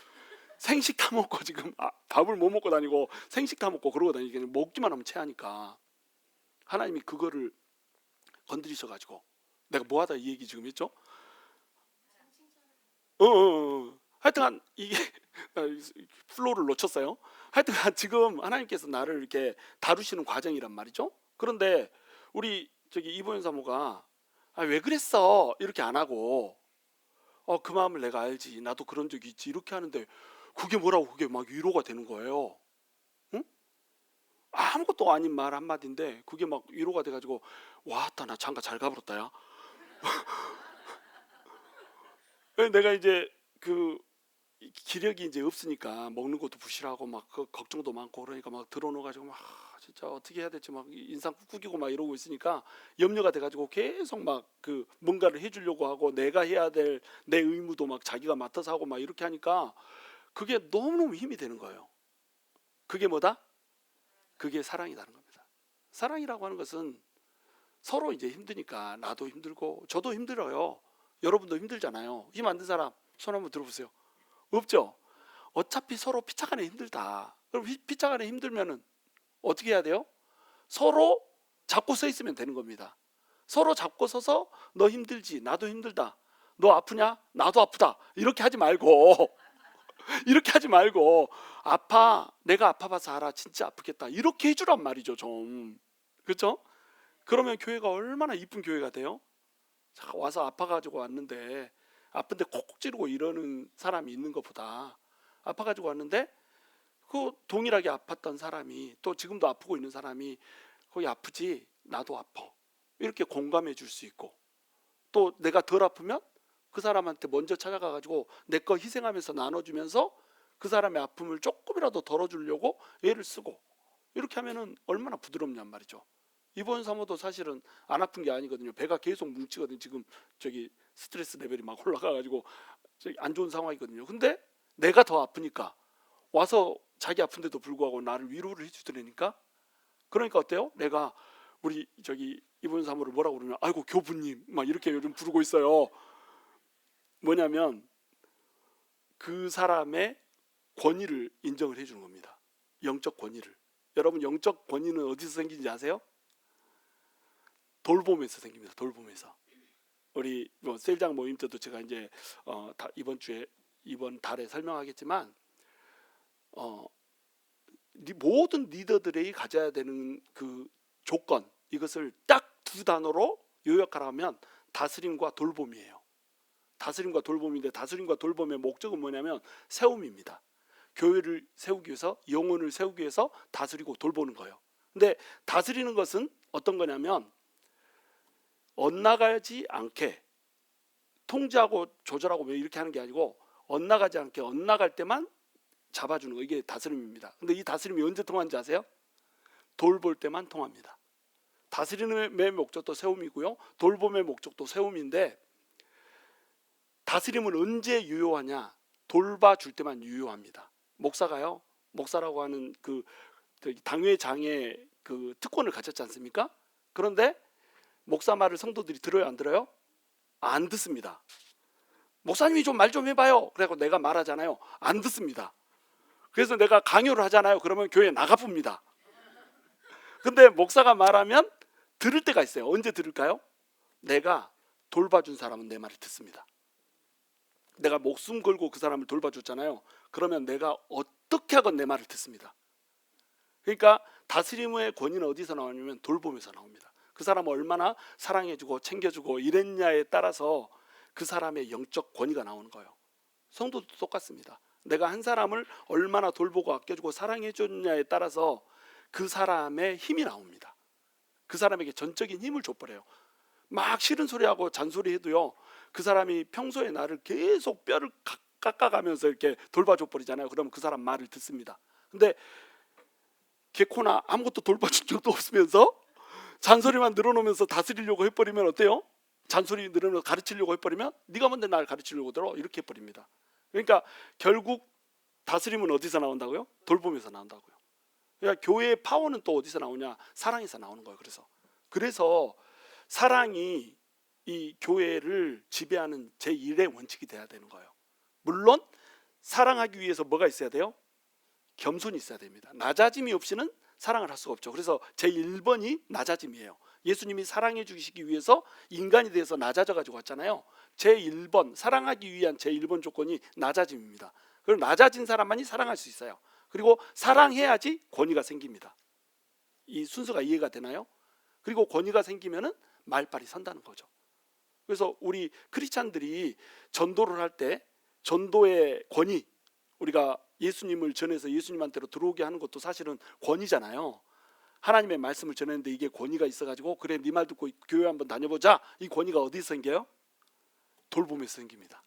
생식 다 먹고 지금 밥을 못 먹고 다니고 생식 다 먹고 그러고 다니니까 먹기만 하면 체하니까 하나님이 그거를 건드리셔가지고, 내가 뭐하다 이 얘기 지금 했죠? 하여튼간 이게 플로우를 놓쳤어요. 하여튼 지금 하나님께서 나를 이렇게 다루시는 과정이란 말이죠. 그런데 우리 저기 이보현 사모가 왜 그랬어 이렇게 안 하고 그 마음을 내가 알지, 나도 그런 적이 있지 이렇게 하는데 그게 뭐라고 그게 막 위로가 되는 거예요. 응? 아무것도 아닌 말 한마디인데 그게 막 위로가 돼가지고 와따 나 장가 잘 가버렸다 야. 내가 이제 그 기력이 이제 없으니까 먹는 것도 부실하고 막 그 걱정도 많고 그러니까 막 들어놓아가지고 막 진짜 어떻게 해야 될지 막 인상 꾹꾹이고 막 이러고 있으니까 염려가 돼가지고 계속 막 그 뭔가를 해주려고 하고 내가 해야 될 내 의무도 막 자기가 맡아서 하고 막 이렇게 하니까 그게 너무너무 힘이 되는 거예요. 그게 뭐다? 그게 사랑이라는 겁니다. 사랑이라고 하는 것은 서로 이제 힘드니까 나도 힘들고 저도 힘들어요. 여러분도 힘들잖아요. 힘 안 든 사람 손 한번 들어보세요. 없죠? 어차피 서로 피차간에 힘들다. 그럼 피차간에 힘들면은 어떻게 해야 돼요? 서로 잡고 서 있으면 되는 겁니다. 서로 잡고 서서 너 힘들지 나도 힘들다. 너 아프냐? 나도 아프다. 이렇게 하지 말고 이렇게 하지 말고 아파 내가 아파봐서 알아 진짜 아프겠다 이렇게 해주란 말이죠 좀. 그렇죠? 그러면 교회가 얼마나 이쁜 교회가 돼요? 자, 와서 아파가지고 왔는데 아픈데 콕콕 찌르고 이러는 사람이 있는 것보다 아파가지고 왔는데 그 동일하게 아팠던 사람이 또 지금도 아프고 있는 사람이 거기 아프지 나도 아파 이렇게 공감해 줄 수 있고 또 내가 덜 아프면 그 사람한테 먼저 찾아가가지고 내 거 희생하면서 나눠주면서 그 사람의 아픔을 조금이라도 덜어주려고 애를 쓰고 이렇게 하면은 얼마나 부드럽냔 말이죠. 이번 사모도 사실은 안 아픈 게 아니거든요. 배가 계속 뭉치거든요. 지금 저기 스트레스 레벨이 막 올라가가지고 안 좋은 상황이거든요. 근데 내가 더 아프니까 와서 자기 아픈데도 불구하고 나를 위로를 해주더라니까. 그러니까 어때요? 내가 우리 저기 이번 사모를 뭐라고 그러면 아이고 교부님 막 이렇게 요즘 부르고 있어요. 뭐냐면 그 사람의 권위를 인정을 해주는 겁니다. 영적 권위를. 여러분 영적 권위는 어디서 생기는지 아세요? 돌봄에서 생깁니다. 돌봄에서. 우리 뭐 셀장 모임 때도 제가 이제 이번 달에 설명하겠지만 모든 리더들이 가져야 되는 그 조건 이것을 딱 두 단어로 요약하라면 다스림과 돌봄이에요. 다스림과 돌봄인데 다스림과 돌봄의 목적은 뭐냐면 세움입니다. 교회를 세우기 위해서 영혼을 세우기 위해서 다스리고 돌보는 거예요. 근데 다스리는 것은 어떤 거냐면 엇나가지 않게 통제하고 조절하고 왜 이렇게 하는 게 아니고 엇나가지 않게 엇나갈 때만 잡아주는 거 이게 다스림입니다. 근데 이 다스림이 언제 통하는지 아세요? 돌볼 때만 통합니다. 다스림의 목적도 세움이고요. 돌봄의 목적도 세움인데 다스림은 언제 유효하냐? 돌봐줄 때만 유효합니다. 목사가요. 목사라고 하는 그 당회장의 그 특권을 가졌지 않습니까? 그런데 목사 말을 성도들이 들어요, 안 들어요? 안 듣습니다. 목사님이 좀 말 좀 해봐요. 그래서 내가 말하잖아요. 안 듣습니다. 그래서 내가 강요를 하잖아요. 그러면 교회 나가봅니다. 근데 목사가 말하면 들을 때가 있어요. 언제 들을까요? 내가 돌봐준 사람은 내 말을 듣습니다. 내가 목숨 걸고 그 사람을 돌봐줬잖아요. 그러면 내가 어떻게 하건 내 말을 듣습니다. 그러니까 다스림의 권위는 어디서 나오냐면 돌봄에서 나옵니다. 그 사람을 얼마나 사랑해주고 챙겨주고 이랬냐에 따라서 그 사람의 영적 권위가 나오는 거예요. 성도도 똑같습니다. 내가 한 사람을 얼마나 돌보고 아껴주고 사랑해줬냐에 따라서 그 사람의 힘이 나옵니다. 그 사람에게 전적인 힘을 줘버려요. 막 싫은 소리하고 잔소리해도요. 그 사람이 평소에 나를 계속 뼈를 깎아가면서 이렇게 돌봐줘 버리잖아요. 그러면 그 사람 말을 듣습니다. 근데 개코나 아무것도 돌봐준 적도 없으면서 잔소리만 늘어놓으면서 다스리려고 해버리면 어때요? 잔소리 늘어놓으면서 가르치려고 해버리면 네가 뭔데 날 가르치려고 들어? 이렇게 해버립니다. 그러니까 결국 다스림은 어디서 나온다고요? 돌봄에서 나온다고요. 그러니까 교회의 파워는 또 어디서 나오냐? 사랑에서 나오는 거예요. 그래서 사랑이 이 교회를 지배하는 제1의 원칙이 돼야 되는 거예요. 물론 사랑하기 위해서 뭐가 있어야 돼요? 겸손이 있어야 됩니다. 낮아짐이 없이는 사랑을 할 수가 없죠. 그래서 제1번이 낮아짐이에요. 예수님이 사랑해 주시기 위해서 인간이 돼서 낮아져 가지고 왔잖아요. 제1번 사랑하기 위한 제1번 조건이 낮아짐입니다. 그리고 낮아진 사람만이 사랑할 수 있어요. 그리고 사랑해야지 권위가 생깁니다. 이 순서가 이해가 되나요? 그리고 권위가 생기면은 말빨이 선다는 거죠. 그래서 우리 크리스찬들이 전도를 할 때 전도의 권위, 우리가 예수님을 전해서 예수님한테로 들어오게 하는 것도 사실은 권위잖아요. 하나님의 말씀을 전했는데 이게 권위가 있어가지고 그래 네 말 듣고 교회 한번 다녀보자. 이 권위가 어디서 생겨요? 돌봄에서 생깁니다.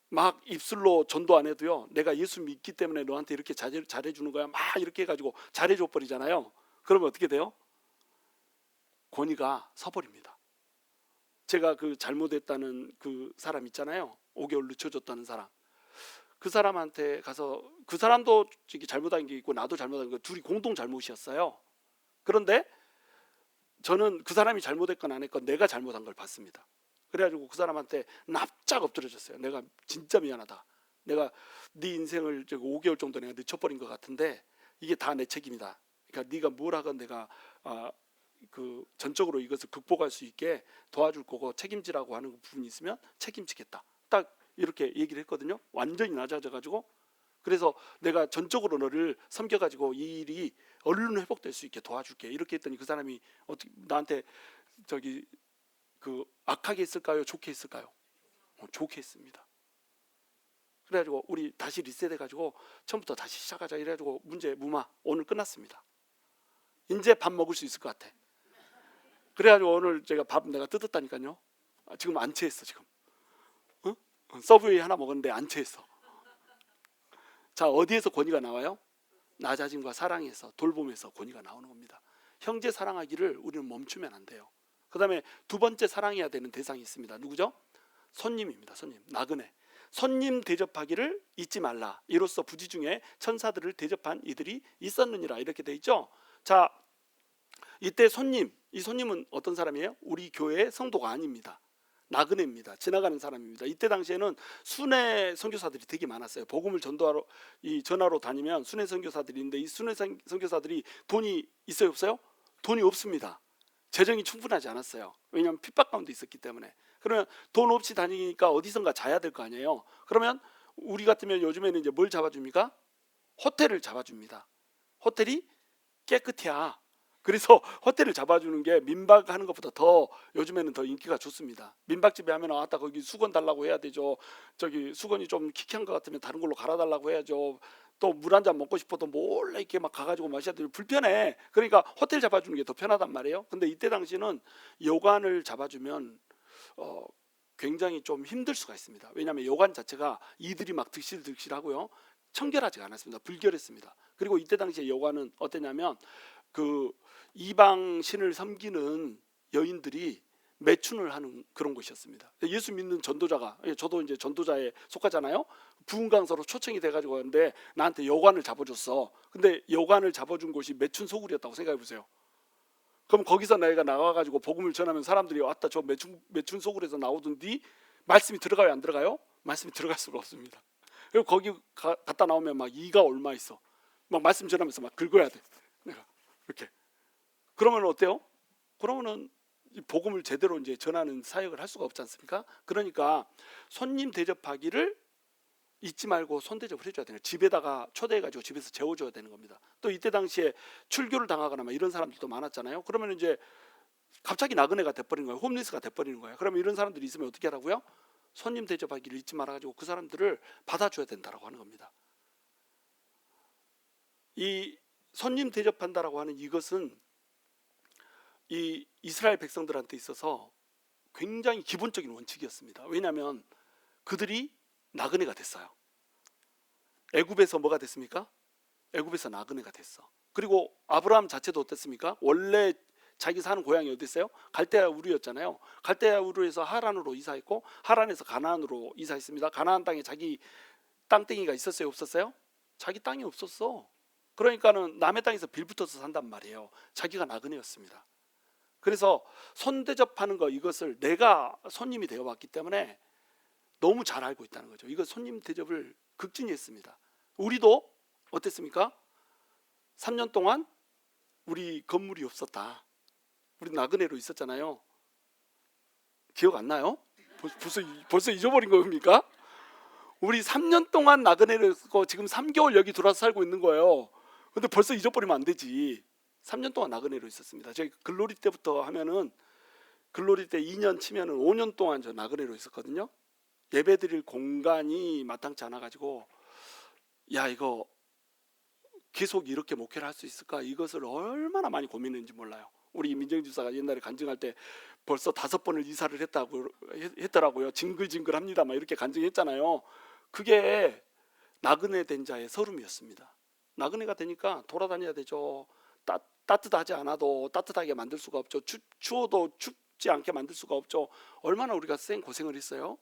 막 입술로 전도 안 해도요, 내가 예수 믿기 때문에 너한테 이렇게 잘해주는 거야 막 이렇게 해가지고 잘해줘 버리잖아요. 그러면 어떻게 돼요? 권위가 서버립니다. 제가 그 잘못했다는 그 사람 있잖아요, 5개월 늦춰줬다는 사람, 그 사람한테 가서, 그 사람도 잘못한 게 있고 나도 잘못한 거 둘이 공동 잘못이었어요. 그런데 저는 그 사람이 잘못했건 안 했건 내가 잘못한 걸 봤습니다. 그래가지고 그 사람한테 납작 엎드려졌어요. 내가 진짜 미안하다. 내가 네 인생을 5개월 정도 내가 늦춰버린 것 같은데 이게 다 내 책임이다. 그러니까 네가 뭘 하건 내가 그 전적으로 이것을 극복할 수 있게 도와줄 거고 책임지라고 하는 부분이 있으면 책임지겠다. 딱 이렇게 얘기를 했거든요. 완전히 낮아져가지고, 그래서 내가 전적으로 너를 섬겨가지고 이 일이 얼른 회복될 수 있게 도와줄게 이렇게 했더니 그 사람이 어떻게 나한테 그 악하게 했을까요? 좋게 했을까요? 좋게 했습니다. 그래가지고 우리 다시 리셋해가지고 처음부터 다시 시작하자 이래가지고 문제 무마 오늘 끝났습니다. 이제 밥 먹을 수 있을 것 같아. 그래가지고 오늘 제가 밥 내가 뜯었다니까요. 지금 안 체했어 지금. 서브웨이 하나 먹었는데 안 체했어. 자, 어디에서 권위가 나와요? 낮아짐과 사랑에서, 돌봄에서 권위가 나오는 겁니다. 형제 사랑하기를 우리는 멈추면 안 돼요. 그 다음에 두 번째 사랑해야 되는 대상이 있습니다. 누구죠? 손님입니다. 손님, 나그네. 손님 대접하기를 잊지 말라. 이로써 부지 중에 천사들을 대접한 이들이 있었느니라. 이렇게 돼 있죠. 자, 이때 손님, 이 손님은 어떤 사람이에요? 우리 교회의 성도가 아닙니다. 나그네입니다. 지나가는 사람입니다. 이때 당시에는 순회 선교사들이 되게 많았어요. 복음을 전도하러 전하러 다니면 순회 선교사들이 있는데 이 순회 선교사들이 돈이 있어요, 없어요? 돈이 없습니다. 재정이 충분하지 않았어요. 왜냐하면 핍박 가운데 있었기 때문에. 그러면 돈 없이 다니니까 어디선가 자야 될 거 아니에요. 그러면 우리 같으면 요즘에는 이제 뭘 잡아줍니까? 호텔을 잡아줍니다. 호텔이 깨끗해야. 그래서 호텔을 잡아주는 게 민박하는 것보다 더 요즘에는 더 인기가 좋습니다. 민박집에 하면 아따 거기 수건 달라고 해야 되죠. 저기 수건이 좀 키키한 것 같으면 다른 걸로 갈아달라고 해야죠. 또 물 한 잔 먹고 싶어도 몰래 이렇게 막 가가지고 마셔야 되고 불편해. 그러니까 호텔 잡아주는 게 더 편하단 말이에요. 근데 이때 당시는 여관을 잡아주면 굉장히 좀 힘들 수가 있습니다. 왜냐하면 여관 자체가 이들이 막 득실득실하고요, 청결하지가 않았습니다. 불결했습니다. 그리고 이때 당시에 여관은 어땠냐면 그 이방 신을 섬기는 여인들이 매춘을 하는 그런 곳이었습니다. 예수 믿는 전도자가, 저도 이제 전도자에 속하잖아요. 부흥강사로 초청이 돼가지고 왔는데 나한테 여관을 잡아줬어. 근데 여관을 잡아준 곳이 매춘 소굴이었다고 생각해 보세요. 그럼 거기서 내가 나와가지고 복음을 전하면 사람들이 왔다 저 매춘 소굴에서 나오던디 말씀이 들어가요, 안 들어가요? 말씀이 들어갈 수가 없습니다. 그리고 거기 갔다 나오면 막 이가 옮아 있어. 막 말씀 전하면서 막 긁어야 돼. 내가 이렇게. 그러면 어때요? 그러면은 복음을 제대로 이제 전하는 사역을 할 수가 없지 않습니까? 그러니까 손님 대접하기를 잊지 말고 손 대접을 해줘야 되는, 집에다가 초대해가지고 집에서 재워줘야 되는 겁니다. 또 이때 당시에 출교를 당하거나 막 이런 사람들도 많았잖아요. 그러면 이제 갑자기 나그네가 돼버리는 거예요. 홈리스가 돼버리는 거예요. 그러면 이런 사람들이 있으면 어떻게 하라고요? 손님 대접하기를 잊지 말아가지고 그 사람들을 받아줘야 된다라고 하는 겁니다. 이 손님 대접한다라고 하는 이것은 이 이스라엘 백성들한테 있어서 굉장히 기본적인 원칙이었습니다. 왜냐하면 그들이 나그네가 됐어요. 애굽에서 뭐가 됐습니까? 애굽에서 나그네가 됐어. 그리고 아브라함 자체도 어땠습니까? 원래 자기 사는 고향이 어딨어요? 갈대아 우르였잖아요. 갈대아 우르에서 하란으로 이사했고 하란에서 가나안으로 이사했습니다. 가나안 땅에 자기 땅덩이가 있었어요, 없었어요? 자기 땅이 없었어. 그러니까는 남의 땅에서 빌붙어서 산단 말이에요. 자기가 나그네였습니다. 그래서 손 대접하는 거, 이것을 내가 손님이 되어왔기 때문에 너무 잘 알고 있다는 거죠. 이거 손님 대접을 극진히 했습니다. 우리도 어땠습니까? 3년 동안 우리 건물이 없었다. 우리 나그네로 있었잖아요. 기억 안 나요? 벌써 잊어버린 겁니까? 우리 3년 동안 나그네를 했고 지금 3개월 여기 들어와서 살고 있는 거예요. 근데 벌써 잊어버리면 안 되지. 3년 동안 나그네로 있었습니다. 저희 글로리 때부터 하면은 글로리 때 2년 치면은 5년 동안 저 나그네로 있었거든요. 예배드릴 공간이 마땅치 않아 가지고 야 이거 계속 이렇게 목회를 할 수 있을까? 이것을 얼마나 많이 고민했는지 몰라요. 우리 민정 집사가 옛날에 간증할 때 벌써 5번을 이사를 했더라고요. 징글징글합니다. 막 이렇게 간증했잖아요. 그게 나그네 된 자의 서름이었습니다. 나그네가 되니까 돌아다녀야 되죠. 따뜻하지 않아도 따뜻하게 만들 수가 없죠. 추워도 춥지 않게 만들 수가 없죠. 얼마나 우리가 생 고생을 했어요.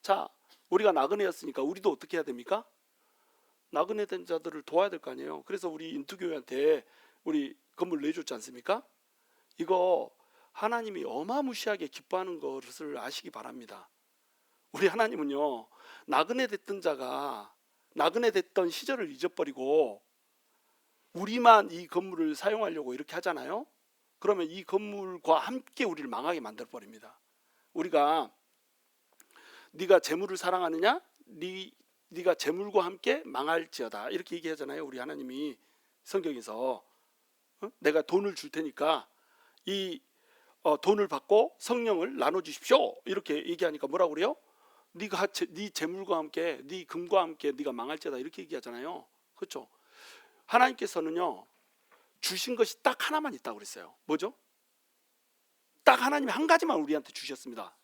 자, 우리가 나그네였으니까 우리도 어떻게 해야 됩니까? 나그네 된 자들을 도와야 될 거 아니에요. 그래서 우리 인투교회한테 우리 건물 내줬지 않습니까? 이거 하나님이 어마무시하게 기뻐하는 것을 아시기 바랍니다. 우리 하나님은요, 나그네 됐던 자가 나그네 됐던 시절을 잊어버리고 우리만 이 건물을 사용하려고 이렇게 하잖아요. 그러면 이 건물과 함께 우리를 망하게 만들어 버립니다. 우리가 네가 재물을 사랑하느냐? 네가 재물과 함께 망할지어다 이렇게 얘기하잖아요. 우리 하나님이 성경에서 내가 돈을 줄 테니까 이 돈을 받고 성령을 나눠주십시오 이렇게 얘기하니까 뭐라고 그래요? 네 재물과 함께 네 금과 함께 네가 망할지어다 이렇게 얘기하잖아요. 그렇죠? 하나님께서는요 주신 것이 딱 하나만 있다고 그랬어요. 뭐죠? 딱 하나님이 한 가지만 우리한테 주셨습니다.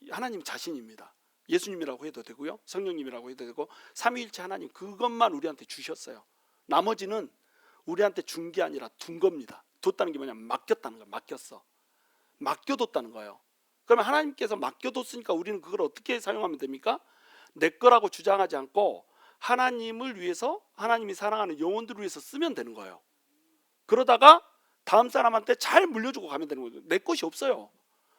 하나님 자신입니다. 예수님이라고 해도 되고요, 성령님이라고 해도 되고 삼위일체 하나님 그것만 우리한테 주셨어요. 나머지는 우리한테 준 게 아니라 둔 겁니다. 뒀다는 게 뭐냐면 맡겼다는 거예요. 맡겨뒀다는 거예요. 그러면 하나님께서 맡겨뒀으니까 우리는 그걸 어떻게 사용하면 됩니까? 내 거라고 주장하지 않고 하나님을 위해서, 하나님이 사랑하는 영혼들을 위해서 쓰면 되는 거예요. 그러다가 다음 사람한테 잘 물려주고 가면 되는 거예요. 내 것이 없어요.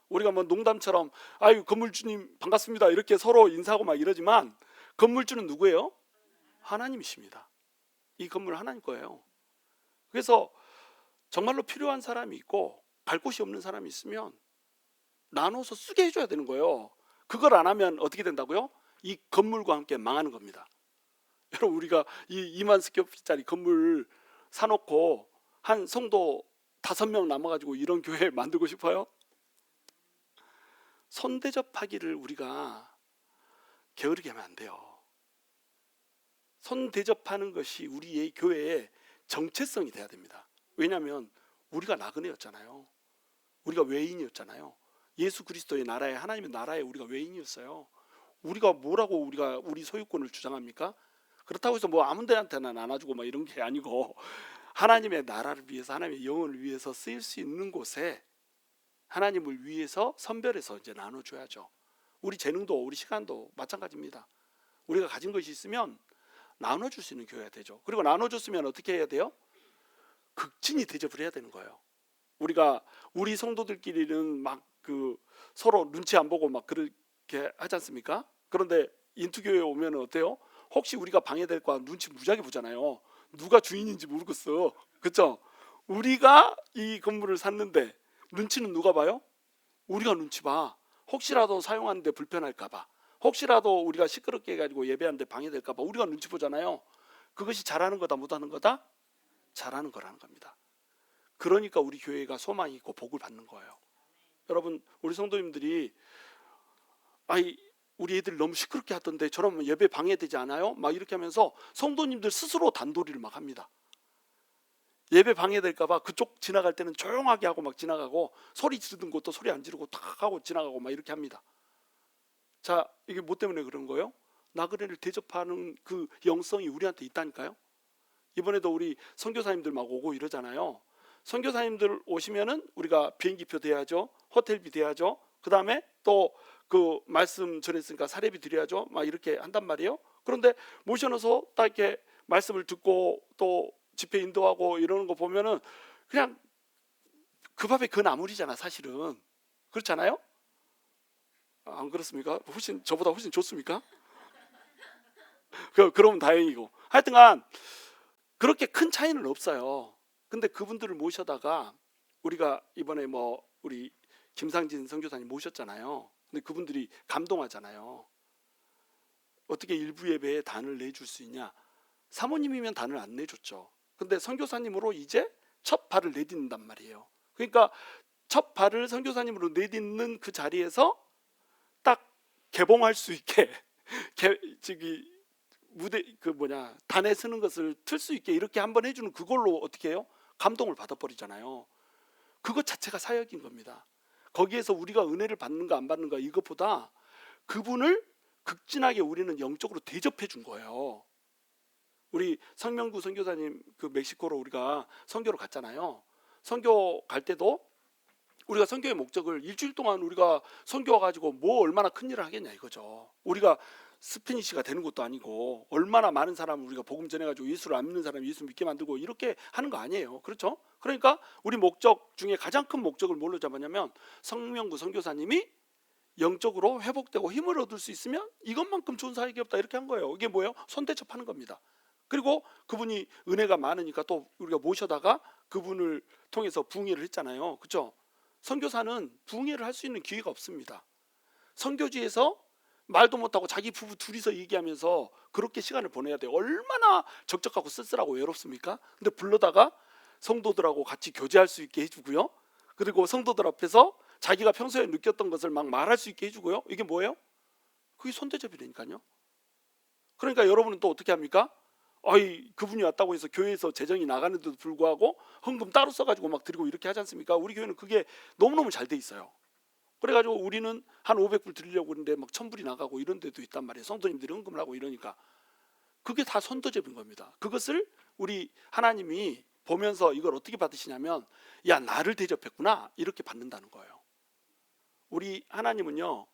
우리가 뭐 농담처럼 아유 건물주님 반갑습니다 이렇게 서로 인사하고 막 이러지만 건물주는 누구예요? 하나님이십니다. 이 건물 하나님 거예요. 그래서 정말로 필요한 사람이 있고 갈 곳이 없는 사람이 있으면 나눠서 쓰게 해줘야 되는 거예요. 그걸 안 하면 어떻게 된다고요? 이 건물과 함께 망하는 겁니다. 여러분 우리가 이 2만 스퀘어피트짜리 건물 사놓고 한 성도 5명 남아가지고 이런 교회 만들고 싶어요? 손대접하기를 우리가 게으르게 하면 안 돼요. 손대접하는 것이 우리의 교회의 정체성이 돼야 됩니다. 왜냐하면 우리가 나그네였잖아요. 우리가 외인이었잖아요. 예수 그리스도의 나라에, 하나님의 나라에 우리가 외인이었어요. 우리가 뭐라고 우리 소유권을 주장합니까? 그렇다고 해서 뭐 아무 데한테나 나눠주고 막 이런 게 아니고 하나님의 나라를 위해서, 하나님의 영혼을 위해서 쓰일 수 있는 곳에 하나님을 위해서 선별해서 이제 나눠줘야죠. 우리 재능도 우리 시간도 마찬가지입니다. 우리가 가진 것이 있으면 나눠줄 수 있는 교회가 되죠. 그리고 나눠줬으면 어떻게 해야 돼요? 극진히 대접을 해야 되는 거예요. 우리가 우리 성도들끼리는 막 서로 눈치 안 보고 막 그렇게 하지 않습니까? 그런데 인투교회에 오면 어때요? 혹시 우리가 방해될까 눈치 무지하게 보잖아요. 누가 주인인지 모르겠어. 그렇죠? 우리가 이 건물을 샀는데 눈치는 누가 봐요? 우리가 눈치 봐. 혹시라도 사용하는데 불편할까 봐, 혹시라도 우리가 시끄럽게 해가지고 예배하는데 방해될까 봐 우리가 눈치 보잖아요. 그것이 잘하는 거다 못하는 거다? 잘하는 거라는 겁니다. 그러니까 우리 교회가 소망이 있고 복을 받는 거예요. 여러분 우리 성도님들이 우리 애들 너무 시끄럽게 하던데 저러면 예배 방해되지 않아요? 막 이렇게 하면서 성도님들 스스로 단도리를 막 합니다. 예배 방해될까봐 그쪽 지나갈 때는 조용하게 하고 막 지나가고 소리 지르던 것도 소리 안 지르고 탁 하고 지나가고 막 이렇게 합니다. 자, 이게 뭐 때문에 그런 거예요? 나그네를 대접하는 그 영성이 우리한테 있다니까요. 이번에도 우리 선교사님들 막 오고 이러잖아요. 선교사님들 오시면은 우리가 비행기표 대야죠, 호텔비 대야죠. 그 다음에 또 그 말씀 전했으니까 사례비 드려야죠. 막 이렇게 한단 말이에요. 그런데 모셔놓아서 딱 이렇게 말씀을 듣고 또 집회 인도하고 이러는 거 보면은 그냥 그 밥에 그 나물이잖아 사실은. 그렇잖아요? 안 그렇습니까? 저보다 훨씬 좋습니까? 그러면 다행이고. 하여튼간 그렇게 큰 차이는 없어요. 근데 그분들을 모셔다가 우리가 이번에 우리 김상진 선교사님 모셨잖아요. 근데 그분들이 감동하잖아요. 어떻게 일부 예배에 단을 내줄 수 있냐? 사모님이면 단을 안 내줬죠. 근데 선교사님으로 이제 첫 발을 내딛는단 말이에요. 그러니까 첫 발을 선교사님으로 내딛는 그 자리에서 딱 개봉할 수 있게 저기 무대 단에 서는 것을 틀 수 있게 이렇게 한번 해주는 그걸로 어떻게 해요? 감동을 받아버리잖아요. 그것 자체가 사역인 겁니다. 거기에서 우리가 은혜를 받는가 안 받는가 이것보다 그분을 극진하게 우리는 영적으로 대접해 준 거예요. 우리 성명구 선교사님 그 멕시코로 우리가 선교로 갔잖아요. 선교 갈 때도 우리가 선교의 목적을 일주일 동안 우리가 선교 와가지고 뭐 얼마나 큰 일을 하겠냐 이거죠. 우리가 스페니시가 되는 것도 아니고 얼마나 많은 사람을 우리가 복음 전해가지고 예수를 안 믿는 사람이 예수 믿게 만들고 이렇게 하는 거 아니에요. 그렇죠? 그러니까 우리 목적 중에 가장 큰 목적을 뭘로 잡았냐면 성명구 선교사님이 영적으로 회복되고 힘을 얻을 수 있으면 이것만큼 좋은 사역이 없다 이렇게 한 거예요. 이게 뭐예요? 손대접하는 겁니다. 그리고 그분이 은혜가 많으니까 또 우리가 모셔다가 그분을 통해서 부흥회를 했잖아요. 그렇죠? 선교사는 부흥회를 할 수 있는 기회가 없습니다. 선교지에서 말도 못하고 자기 부부 둘이서 얘기하면서 그렇게 시간을 보내야 돼요. 얼마나 적적하고 쓸쓸하고 외롭습니까? 근데 불러다가 성도들하고 같이 교제할 수 있게 해주고요. 그리고 성도들 앞에서 자기가 평소에 느꼈던 것을 막 말할 수 있게 해주고요. 이게 뭐예요? 그게 손대접이라니까요. 그러니까 여러분은 또 어떻게 합니까? 그분이 왔다고 해서 교회에서 재정이 나가는데도 불구하고 헌금 따로 써가지고 막 드리고 이렇게 하지 않습니까? 우리 교회는 그게 너무너무 잘 돼 있어요. 그래가지고 우리는 한 500불 드리려고 하는데 막 1000불이 나가고 이런 데도 있단 말이에요. 성도님들이 헌금을 하고 이러니까 그게 다 손대접인 겁니다. 그것을 우리 하나님이 보면서 이걸 어떻게 받으시냐면 야 나를 대접했구나 이렇게 받는다는 거예요. 우리 하나님은요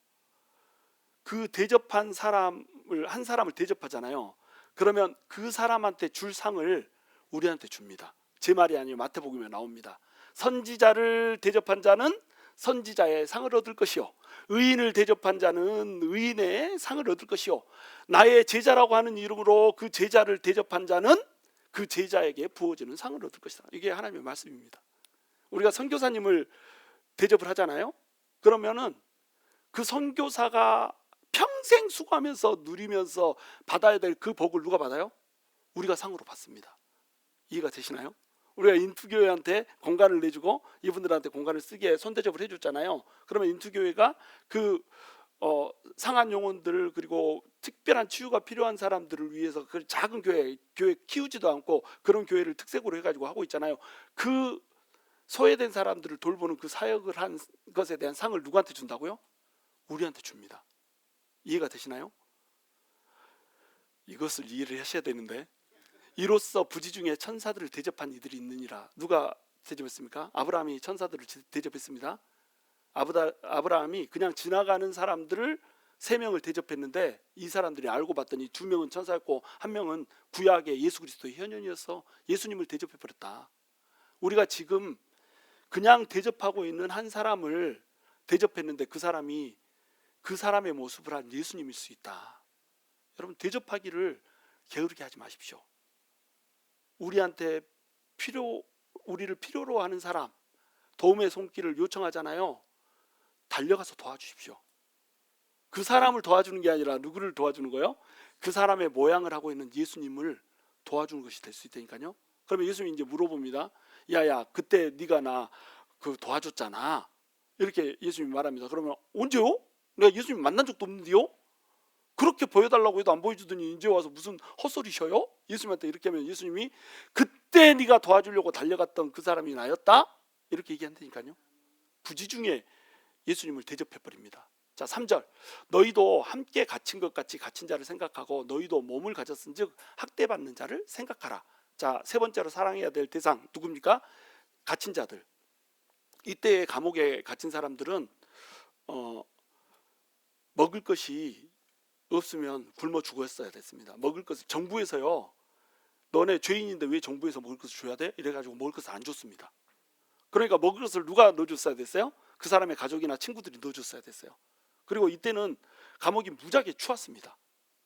그 대접한 사람을 한 사람을 대접하잖아요. 그러면 그 사람한테 줄 상을 우리한테 줍니다. 제 말이 아니에요. 마태복음에 나옵니다. 선지자를 대접한 자는 선지자의 상을 얻을 것이요 의인을 대접한 자는 의인의 상을 얻을 것이요 나의 제자라고 하는 이름으로 그 제자를 대접한 자는 그 제자에게 부어지는 상을 얻을 것이다. 이게 하나님의 말씀입니다. 우리가 선교사님을 대접을 하잖아요. 그러면은 그 선교사가 평생 수고하면서 누리면서 받아야 될 그 복을 누가 받아요? 우리가 상으로 받습니다. 이해가 되시나요? 우리가 인투교회한테 공간을 내주고 이분들한테 공간을 쓰게 손대접을 해줬잖아요. 그러면 인투교회가 그 상한 영혼들 그리고 특별한 치유가 필요한 사람들을 위해서 그 작은 교회 키우지도 않고 그런 교회를 특색으로 해가지고 하고 있잖아요. 그 소외된 사람들을 돌보는 그 사역을 한 것에 대한 상을 누구한테 준다고요? 우리한테 줍니다. 이해가 되시나요? 이것을 이해를 하셔야 되는데 이로써 부지 중에 천사들을 대접한 이들이 있느니라. 누가 대접했습니까? 아브라함이 천사들을 대접했습니다. 아브라함이 그냥 지나가는 사람들을 3명을 대접했는데 이 사람들이 알고 봤더니 2명은 천사였고 1명은 구약의 예수 그리스도의 현현이었어. 예수님을 대접해버렸다. 우리가 지금 그냥 대접하고 있는 한 사람을 대접했는데 그 사람이 그 사람의 모습을 한 예수님일 수 있다. 여러분 대접하기를 게으르게 하지 마십시오. 우리한테 우리를 필요로 하는 사람 도움의 손길을 요청하잖아요. 달려가서 도와주십시오. 그 사람을 도와주는 게 아니라 누구를 도와주는 거예요? 그 사람의 모양을 하고 있는 예수님을 도와주는 것이 될 수 있다니까요. 그러면 예수님이 이제 물어봅니다. 야야 그때 네가 나 그 도와줬잖아. 이렇게 예수님이 말합니다. 그러면 언제요? 내가 예수님 만난 적도 없는데요? 그렇게 보여달라고 해도 안 보여주더니 이제 와서 무슨 헛소리셔요? 예수님한테 이렇게 하면 예수님이 그때 네가 도와주려고 달려갔던 그 사람이 나였다? 이렇게 얘기한다니까요. 부지 중에 예수님을 대접해버립니다. 자 3절 너희도 함께 갇힌 것 같이 갇힌 자를 생각하고 너희도 몸을 가졌은 즉 학대받는 자를 생각하라. 자 3번째로 사랑해야 될 대상 누굽니까? 갇힌 자들. 이때 감옥에 갇힌 사람들은 먹을 것이 없으면 굶어 죽었어야 됐습니다. 먹을 것을 정부에서요. 너네 죄인인데 왜 정부에서 먹을 것을 줘야 돼? 이래가지고 먹을 것을 안 줬습니다. 그러니까 먹을 것을 누가 넣어줬어야 됐어요? 그 사람의 가족이나 친구들이 넣어줬어야 됐어요. 그리고 이때는 감옥이 무지하게 추웠습니다.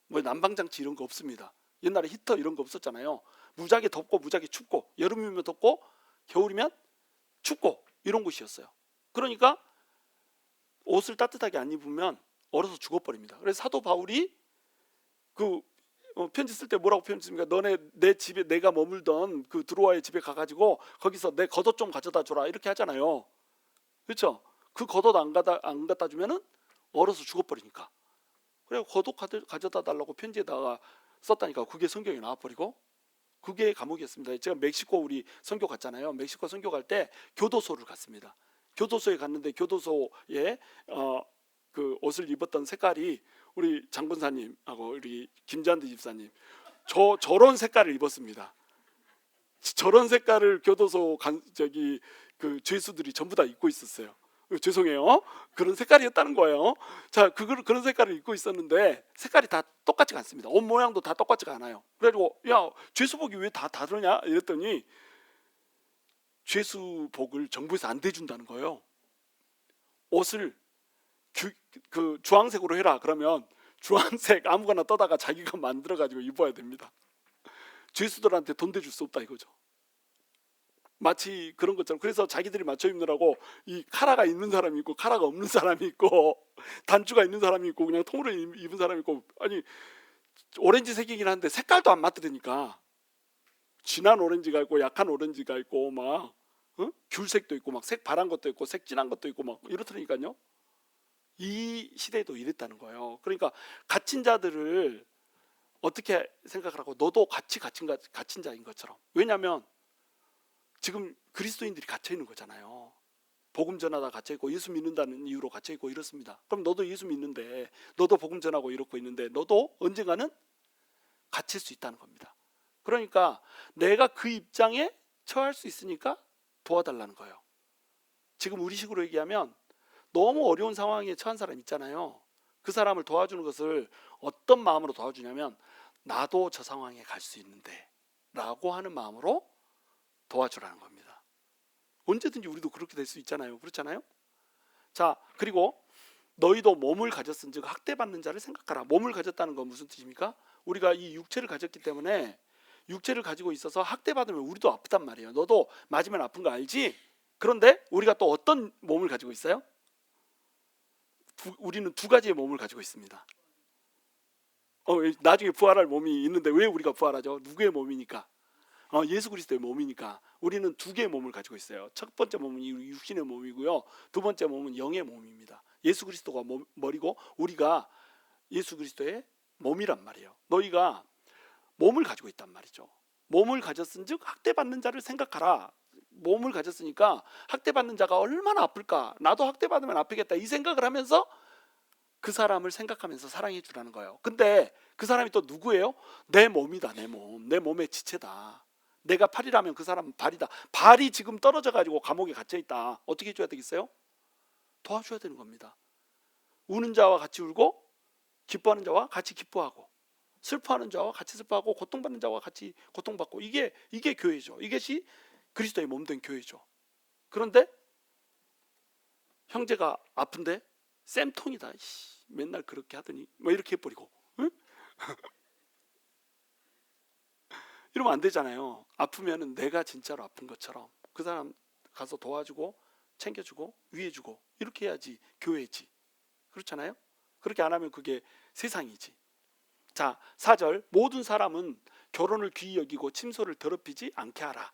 뭐 난방장치 이런 거 없습니다. 옛날에 히터 이런 거 없었잖아요. 무지하게 덥고 무지하게 춥고 여름이면 덥고 겨울이면 춥고 이런 곳이었어요. 그러니까 옷을 따뜻하게 안 입으면 얼어서 죽어버립니다. 그래서 사도 바울이 그 편지 쓸 때 뭐라고 편지 씁니까? 너네 내 집에 내가 머물던 그 드로아의 집에 가가지고 거기서 내 겉옷 좀 가져다 줘라 이렇게 하잖아요. 그렇죠? 그 겉옷 안 갖다 주면은 얼어서 죽어버리니까. 그래 겉옷 가져다 달라고 편지에다가 썼다니까. 그게 성경에 나와버리고 그게 감옥이었습니다. 제가 멕시코 우리 선교 갔잖아요. 멕시코 선교 갈 때 교도소를 갔습니다. 교도소에 갔는데 교도소에 그 옷을 입었던 색깔이 우리 장군사님하고 우리 김잔디 집사님 저런 색깔을 입었습니다. 저런 색깔을 교도소 그 죄수들이 전부 다 입고 있었어요. 죄송해요. 그런 색깔이었다는 거예요. 자, 그런 색깔을 입고 있었는데 색깔이 다 똑같지가 않습니다. 옷 모양도 다 똑같지가 않아요. 그래가지고 야, 죄수복이 왜 다 다르냐 이랬더니 죄수복을 정부에서 안 대준다는 거예요. 옷을 그 주황색으로 해라. 그러면 주황색 아무거나 떠다가 자기가 만들어가지고 입어야 됩니다. 죄수들한테 돈 대줄 수 없다 이거죠. 마치 그런 것처럼. 그래서 자기들이 맞춰 입느라고 이 카라가 있는 사람이 있고 카라가 없는 사람이 있고 단추가 있는 사람이 있고 그냥 통으로 입은 사람이 있고, 아니 오렌지색이긴 한데 색깔도 안 맞더니까 진한 오렌지가 있고 약한 오렌지가 있고 막 귤색도 있고 막 색 바란 것도 있고 색 진한 것도 있고 막 이렇더니까요. 이 시대도 이랬다는 거예요. 그러니까 갇힌 자들을 어떻게 생각하라고? 너도 갇힌 자인 것처럼. 왜냐하면 지금 그리스도인들이 갇혀 있는 거잖아요. 복음 전하다 갇혀 있고 예수 믿는다는 이유로 갇혀 있고 이렇습니다. 그럼 너도 예수 믿는데, 너도 복음 전하고 이렇고 있는데 너도 언젠가는 갇힐 수 있다는 겁니다. 그러니까 내가 그 입장에 처할 수 있으니까 도와달라는 거예요. 지금 우리식으로 얘기하면 너무 어려운 상황에 처한 사람 있잖아요. 그 사람을 도와주는 것을 어떤 마음으로 도와주냐면 나도 저 상황에 갈 수 있는데 라고 하는 마음으로 도와주라는 겁니다. 언제든지 우리도 그렇게 될 수 있잖아요. 그렇잖아요. 자, 그리고 너희도 몸을 가졌은즉 학대받는 자를 생각하라. 몸을 가졌다는 건 무슨 뜻입니까? 우리가 이 육체를 가졌기 때문에 육체를 가지고 있어서 학대받으면 우리도 아프단 말이에요. 너도 맞으면 아픈 거 알지? 그런데 우리가 또 어떤 몸을 가지고 있어요? 우리는 두 가지의 몸을 가지고 있습니다. 나중에 부활할 몸이 있는데 왜 우리가 부활하죠? 누구의 몸이니까? 예수 그리스도의 몸이니까. 우리는 두 개의 몸을 가지고 있어요. 첫 번째 몸은 육신의 몸이고요. 두 번째 몸은 영의 몸입니다. 예수 그리스도가 머리고 우리가 예수 그리스도의 몸이란 말이에요. 너희가 몸을 가지고 있단 말이죠. 몸을 가졌은즉 학대받는 자를 생각하라. 몸을 가졌으니까 학대받는 자가 얼마나 아플까, 나도 학대받으면 아프겠다 이 생각을 하면서 그 사람을 생각하면서 사랑해 주라는 거예요. 근데 그 사람이 또 누구예요? 내 몸이다. 내 몸, 내 몸의 지체다. 내가 팔이라면 그 사람은 발이다. 발이 지금 떨어져 가지고 감옥에 갇혀 있다. 어떻게 해줘야 되겠어요? 도와줘야 되는 겁니다. 우는 자와 같이 울고 기뻐하는 자와 같이 기뻐하고 슬퍼하는 자와 같이 슬퍼하고 고통받는 자와 같이 고통받고, 이게 교회죠. 이것이 그리스도의 몸된 교회죠. 그런데 형제가 아픈데 쌤통이다. 맨날 그렇게 하더니 뭐 이렇게 해버리고, 응? 이러면 안 되잖아요. 아프면은 내가 진짜로 아픈 것처럼 그 사람 가서 도와주고 챙겨주고 위해주고 이렇게 해야지 교회지. 그렇잖아요. 그렇게 안 하면 그게 세상이지. 자, 4절 모든 사람은 결혼을 귀히 여기고 침소를 더럽히지 않게 하라.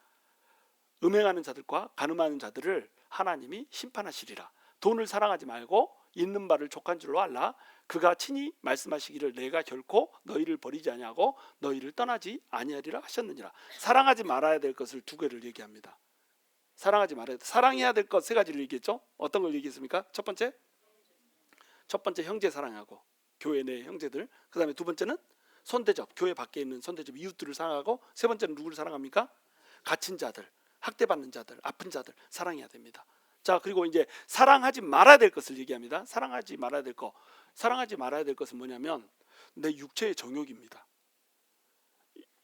음행하는 자들과 간음하는 자들을 하나님이 심판하시리라. 돈을 사랑하지 말고 있는 바를 족한 줄로 알라. 그가 친히 말씀하시기를 내가 결코 너희를 버리지 아니하고 너희를 떠나지 아니하리라 하셨느니라. 사랑하지 말아야 될 것을 두 개를 얘기합니다. 사랑해야 될 것 세 가지를 얘기했죠. 어떤 걸 얘기했습니까? 첫 번째 형제 사랑하고 교회 내 형제들. 그 다음에 두 번째는 손대접, 교회 밖에 있는 손대접 이웃들을 사랑하고, 세 번째는 누구를 사랑합니까? 갇힌 자들, 학대받는 자들, 아픈 자들 사랑해야 됩니다. 자, 그리고 이제 사랑하지 말아야 될 것을 얘기합니다. 사랑하지 말아야 될 것은 뭐냐면 내 육체의 정욕입니다.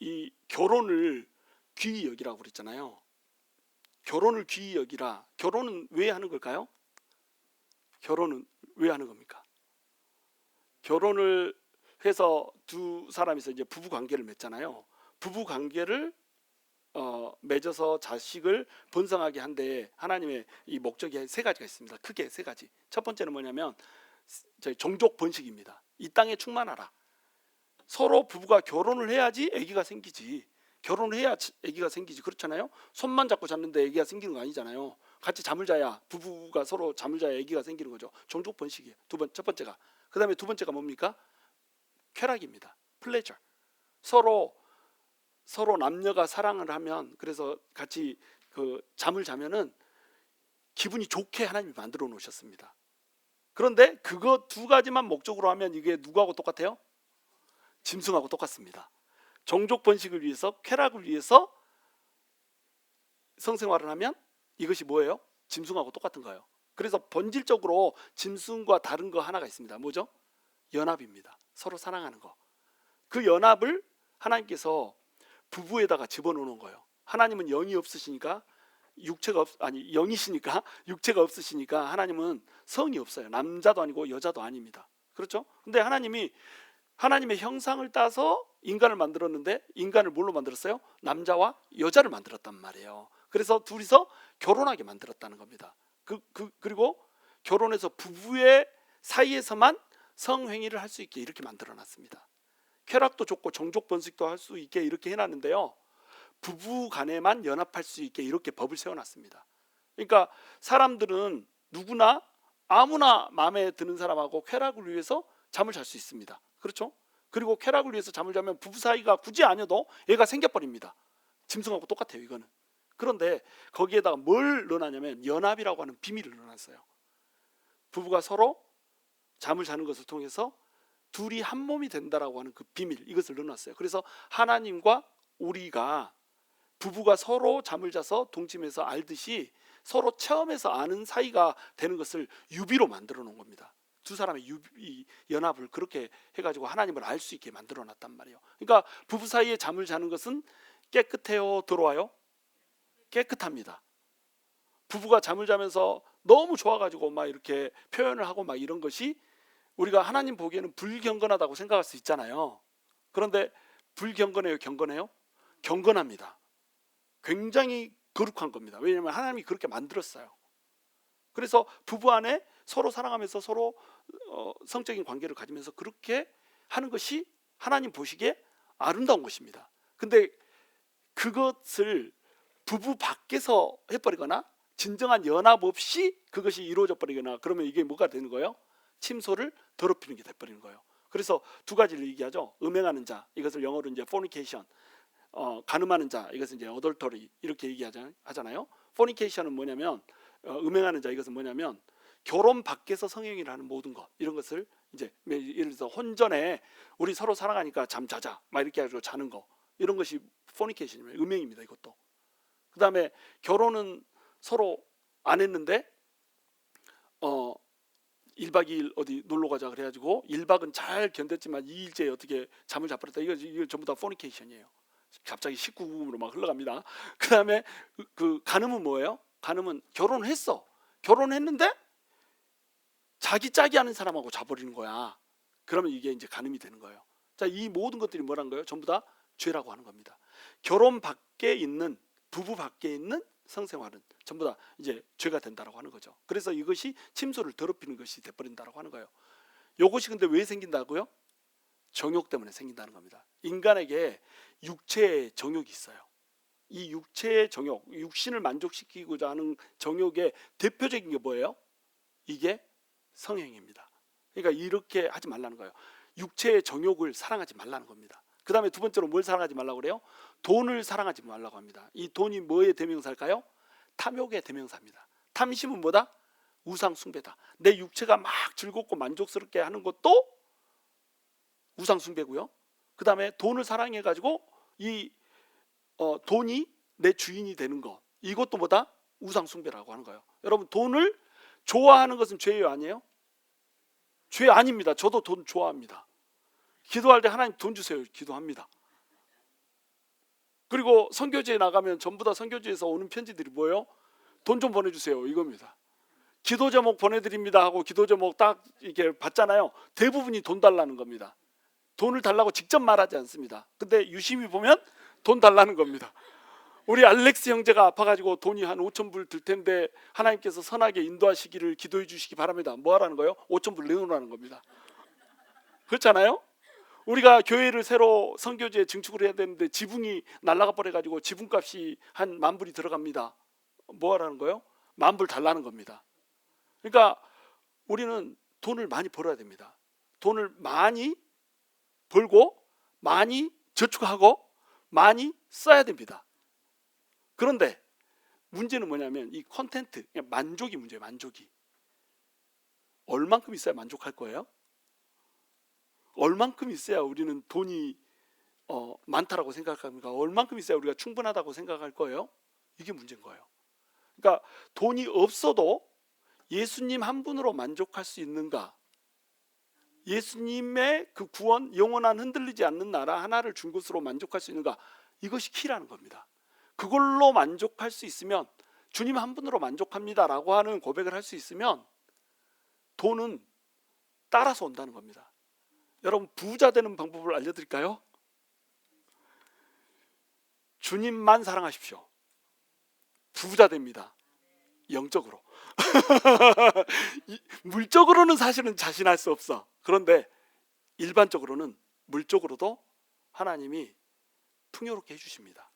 이 결혼을 귀히 여기라고 그랬잖아요. 결혼을 귀히 여기라. 결혼은 왜 하는 걸까요? 결혼은 왜 하는 겁니까? 결혼을 해서 두 사람이서 이제 부부 관계를 맺잖아요. 부부 관계를 맺어서 자식을 번성하게 한데 하나님의 이 목적이 세 가지가 있습니다. 크게 세 가지. 첫 번째는 뭐냐면 저희 종족 번식입니다. 이 땅에 충만하라. 서로 부부가 결혼을 해야지 아기가 생기지. 결혼을 해야 아기가 생기지. 그렇잖아요. 손만 잡고 잤는데 아기가 생기는 거 아니잖아요. 같이 잠을 자야, 부부가 서로 잠을 자야 아기가 생기는 거죠. 종족 번식이에요. 첫 번째가. 그다음에 두 번째가 뭡니까? 쾌락입니다. 플레저. 서로 남녀가 사랑을 하면, 그래서 같이 잠을 자면은 기분이 좋게 하나님이 만들어 놓으셨습니다. 그런데 그거 두 가지만 목적으로 하면 이게 누구하고 똑같아요? 짐승하고 똑같습니다. 종족 번식을 위해서, 쾌락을 위해서 성생활을 하면 이것이 뭐예요? 짐승하고 똑같은 거예요. 그래서 본질적으로 짐승과 다른 거 하나가 있습니다. 뭐죠? 연합입니다. 서로 사랑하는 거. 그 연합을 하나님께서 부부에다가 집어넣는 거예요. 하나님은 영이 없으시니까, 영이시니까 육체가 없으시니까 하나님은 성이 없어요. 남자도 아니고 여자도 아닙니다. 그렇죠? 근데 하나님의 형상을 따서 인간을 만들었는데, 인간을 뭘로 만들었어요? 남자와 여자를 만들었단 말이에요. 그래서 둘이서 결혼하게 만들었다는 겁니다. 그리고 결혼해서 부부의 사이에서만 성행위를 할 수 있게 이렇게 만들어 놨습니다. 쾌락도 좋고 종족 번식도 할 수 있게 이렇게 해놨는데요, 부부 간에만 연합할 수 있게 이렇게 법을 세워놨습니다. 그러니까 사람들은 누구나 아무나 마음에 드는 사람하고 쾌락을 위해서 잠을 잘 수 있습니다. 그렇죠? 그리고 쾌락을 위해서 잠을 자면 부부 사이가 굳이 아니어도 애가 생겨버립니다. 짐승하고 똑같아요, 이거는. 그런데 거기에다가 뭘 넣어놨냐면 연합이라고 하는 비밀을 넣어놨어요. 부부가 서로 잠을 자는 것을 통해서 둘이 한 몸이 된다라고 하는 그 비밀, 이것을 넣어놨어요. 그래서 하나님과 우리가, 부부가 서로 잠을 자서 동침해서 알듯이 서로 체험해서 아는 사이가 되는 것을 유비로 만들어 놓은 겁니다. 두 사람의 연합을 그렇게 해가지고 하나님을 알 수 있게 만들어 놨단 말이에요. 그러니까 부부 사이에 잠을 자는 것은 깨끗해요, 더러워요? 깨끗합니다. 부부가 잠을 자면서 너무 좋아가지고 막 이렇게 표현을 하고 막 이런 것이 우리가 하나님 보기에는 불경건하다고 생각할 수 있잖아요. 그런데 불경건해요, 경건해요? 경건합니다. 굉장히 거룩한 겁니다. 왜냐하면 하나님이 그렇게 만들었어요. 그래서 부부 안에 서로 사랑하면서 서로 성적인 관계를 가지면서 그렇게 하는 것이 하나님 보시기에 아름다운 것입니다. 근데 그것을 부부 밖에서 해버리거나 진정한 연합 없이 그것이 이루어져 버리거나 그러면 이게 뭐가 되는 거예요? 침소를 더럽히는 게 돼버리는 거예요. 그래서 두 가지를 얘기하죠. 음행하는 자, 이것을 영어로 이제 fornication, 간음하는 자, 이것은 이제 adultery 이렇게 얘기하잖아요. fornication은 뭐냐면, 음행하는 자, 이것은 뭐냐면 결혼 밖에서 성행위를 하는 모든 것, 이런 것을 이제 예를 들어서 혼전에 우리 서로 사랑하니까 잠 자자 막 이렇게 해가지고 자는 거, 이런 것이 fornication입니다. 음행입니다, 이것도. 그 다음에 결혼은 서로 안 했는데 1박 2일 어디 놀러 가자 그래가지고 1박은 잘 견뎠지만 2일째 어떻게 잠을 자버렸다. 이거 전부 다 포니케이션이에요. 갑자기 19금으로 막 흘러갑니다. 그 다음에 그 간음은 뭐예요? 간음은 결혼을 했어. 결혼했는데 자기 짝이 아는 사람하고 자버리는 거야. 그러면 이게 이제 간음이 되는 거예요. 자, 이 모든 것들이 뭐란 거예요? 전부 다 죄라고 하는 겁니다. 결혼 밖에 있는, 부부 밖에 있는 성생활은 전부 다 이제 죄가 된다라고 하는 거죠. 그래서 이것이 침소를 더럽히는 것이 돼버린다라고 하는 거예요. 이것이 근데 왜 생긴다고요? 정욕 때문에 생긴다는 겁니다. 인간에게 육체의 정욕이 있어요. 이 육체의 정욕, 육신을 만족시키고자 하는 정욕의 대표적인 게 뭐예요? 이게 성행입니다. 그러니까 이렇게 하지 말라는 거예요. 육체의 정욕을 사랑하지 말라는 겁니다. 그 다음에 두 번째로 뭘 사랑하지 말라고 그래요? 돈을 사랑하지 말라고 합니다. 이 돈이 뭐의 대명사일까요? 탐욕의 대명사입니다. 탐심은 뭐다? 우상 숭배다. 내 육체가 막 즐겁고 만족스럽게 하는 것도 우상 숭배고요. 그 다음에 돈을 사랑해 가지고 이 돈이 내 주인이 되는 것, 이것도 뭐다? 우상 숭배라고 하는 거예요. 여러분, 돈을 좋아하는 것은 죄예요, 아니에요? 죄 아닙니다. 저도 돈 좋아합니다. 기도할 때 하나님 돈 주세요 기도합니다. 그리고 선교지에 나가면 전부 다 선교지에서 오는 편지들이 뭐예요? 돈 좀 보내주세요, 이겁니다. 기도 제목 보내드립니다 하고 기도 제목 딱 이렇게 받잖아요. 대부분이 돈 달라는 겁니다. 돈을 달라고 직접 말하지 않습니다. 근데 유심히 보면 돈 달라는 겁니다. 우리 알렉스 형제가 아파가지고 돈이 한 5,000불 들 텐데 하나님께서 선하게 인도하시기를 기도해 주시기 바랍니다. 뭐 하라는 거예요? 5,000불 내놓으라는 겁니다. 그렇잖아요? 우리가 교회를 새로 선교지에 증축을 해야 되는데 지붕이 날아가 버려가지고 지붕값이 한 10,000불이 들어갑니다. 뭐 하라는 거예요? 10,000불 달라는 겁니다. 그러니까 우리는 돈을 많이 벌어야 됩니다. 돈을 많이 벌고 많이 저축하고 많이 써야 됩니다. 그런데 문제는 뭐냐면 이 콘텐트, 만족이 문제예요. 만족이. 얼만큼 있어야 만족할 거예요? 얼만큼 있어야 우리는 돈이 많다라고 생각합니까? 얼만큼 있어야 우리가 충분하다고 생각할 거예요? 이게 문제인 거예요. 그러니까 돈이 없어도 예수님 한 분으로 만족할 수 있는가? 예수님의 그 구원, 영원한 흔들리지 않는 나라 하나를 준 것으로 만족할 수 있는가? 이것이 키라는 겁니다. 그걸로 만족할 수 있으면, 주님 한 분으로 만족합니다라고 하는 고백을 할 수 있으면 돈은 따라서 온다는 겁니다. 여러분, 부자 되는 방법을 알려드릴까요? 주님만 사랑하십시오. 부자 됩니다. 영적으로. 물적으로는 사실은 자신할 수 없어. 그런데 일반적으로는, 물적으로도 하나님이 풍요롭게 해주십니다.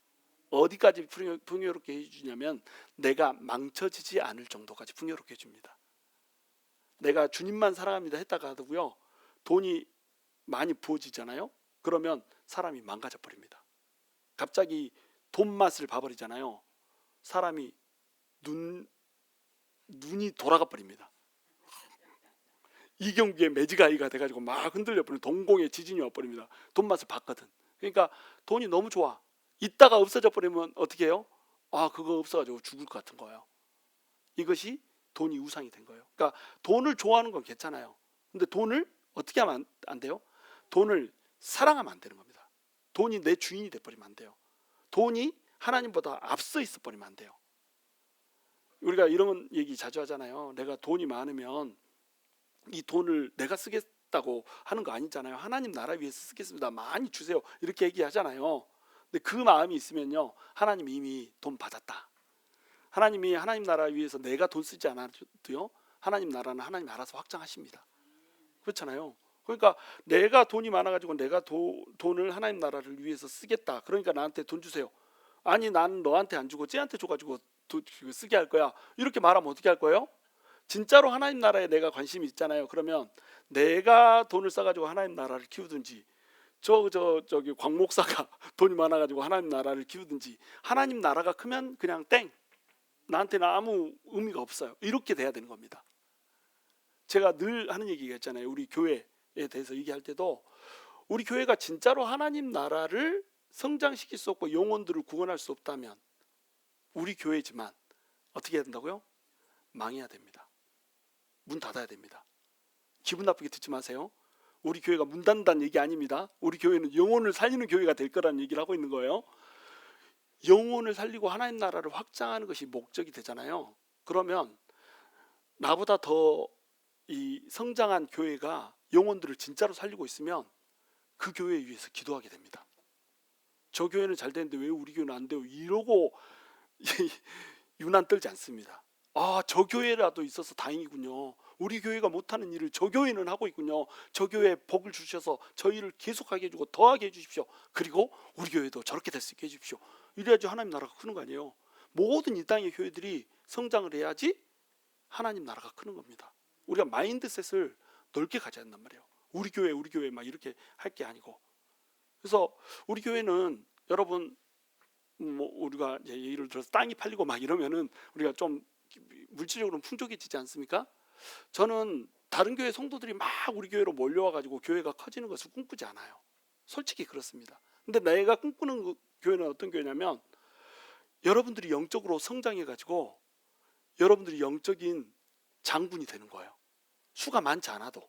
어디까지 풍요롭게 해주냐면 내가 망쳐지지 않을 정도까지 풍요롭게 해줍니다. 내가 주님만 사랑합니다 했다가 하고요, 돈이 많이 부어지잖아요. 그러면 사람이 망가져 버립니다. 갑자기 돈 맛을 봐버리잖아요. 사람이 눈이 돌아가 버립니다. 이경규의 매직아이가 돼가지고 막 흔들려 버리는, 동공에 지진이 와버립니다. 돈 맛을 봤거든. 그러니까 돈이 너무 좋아. 있다가 없어져 버리면 어떻게 해요? 아, 그거 없어가지고 죽을 것 같은 거예요. 이것이 돈이 우상이 된 거예요. 그러니까 돈을 좋아하는 건 괜찮아요. 근데 돈을 어떻게 하면 안 돼요? 돈을 사랑하면 안 되는 겁니다. 돈이 내 주인이 돼버리면 안 돼요. 돈이 하나님보다 앞서 있어 버리면 안 돼요. 우리가 이런 얘기 자주 하잖아요. 내가 돈이 많으면 이 돈을 내가 쓰겠다고 하는 거 아니잖아요. 하나님 나라 위해서 쓰겠습니다. 많이 주세요. 이렇게 얘기하잖아요. 근데 그 마음이 있으면요, 하나님이 이미 돈 받았다. 하나님이 하나님 나라 위해서 내가 돈 쓰지 않아도요, 하나님 나라는 하나님 알아서 확장하십니다. 그렇잖아요. 그러니까 내가 돈이 많아가지고 내가 돈을 하나님 나라를 위해서 쓰겠다. 그러니까 나한테 돈 주세요. 아니, 나는 너한테 안 주고 쟤한테 줘가지고 쓰게 할 거야. 이렇게 말하면 어떻게 할 거예요? 진짜로 하나님 나라에 내가 관심이 있잖아요. 그러면 내가 돈을 써가지고 하나님 나라를 키우든지, 저기 광 목사가 돈이 많아가지고 하나님 나라를 키우든지, 하나님 나라가 크면 그냥 땡, 나한테는 아무 의미가 없어요. 이렇게 돼야 되는 겁니다. 제가 늘 하는 얘기가 있잖아요. 우리 교회에 대해서 얘기할 때도, 우리 교회가 진짜로 하나님 나라를 성장시킬 수 없고 영혼들을 구원할 수 없다면 우리 교회지만 어떻게 해야 된다고요? 망해야 됩니다. 문 닫아야 됩니다. 기분 나쁘게 듣지 마세요. 우리 교회가 문 닫는다는 얘기 아닙니다. 우리 교회는 영혼을 살리는 교회가 될 거라는 얘기를 하고 있는 거예요. 영혼을 살리고 하나님 나라를 확장하는 것이 목적이 되잖아요. 그러면 나보다 더 이 성장한 교회가 영혼들을 진짜로 살리고 있으면 그 교회에 위해서 기도하게 됩니다. 저 교회는 잘 되는데 왜 우리 교회는 안 돼요? 이러고 유난 떨지 않습니다. 아, 저 교회라도 있어서 다행이군요. 우리 교회가 못하는 일을 저 교회는 하고 있군요. 저 교회에 복을 주셔서 저희를 계속하게 해주고 더하게 해주십시오. 그리고 우리 교회도 저렇게 될 수 있게 해주십시오. 이래야지 하나님 나라가 크는 거 아니에요. 모든 이 땅의 교회들이 성장을 해야지 하나님 나라가 크는 겁니다. 우리가 마인드셋을 넓게 가져야 한단 말이에요. 우리 교회 막 이렇게 할 게 아니고. 그래서 우리 교회는, 여러분, 뭐 우리가 예를 들어서 땅이 팔리고 막 이러면은 우리가 좀 물질적으로 풍족해지지 않습니까? 저는 다른 교회 성도들이 막 우리 교회로 몰려와가지고 교회가 커지는 것을 꿈꾸지 않아요. 솔직히 그렇습니다. 근데 내가 꿈꾸는 교회는 어떤 교회냐면, 여러분들이 영적으로 성장해가지고 여러분들이 영적인 장군이 되는 거예요. 수가 많지 않아도,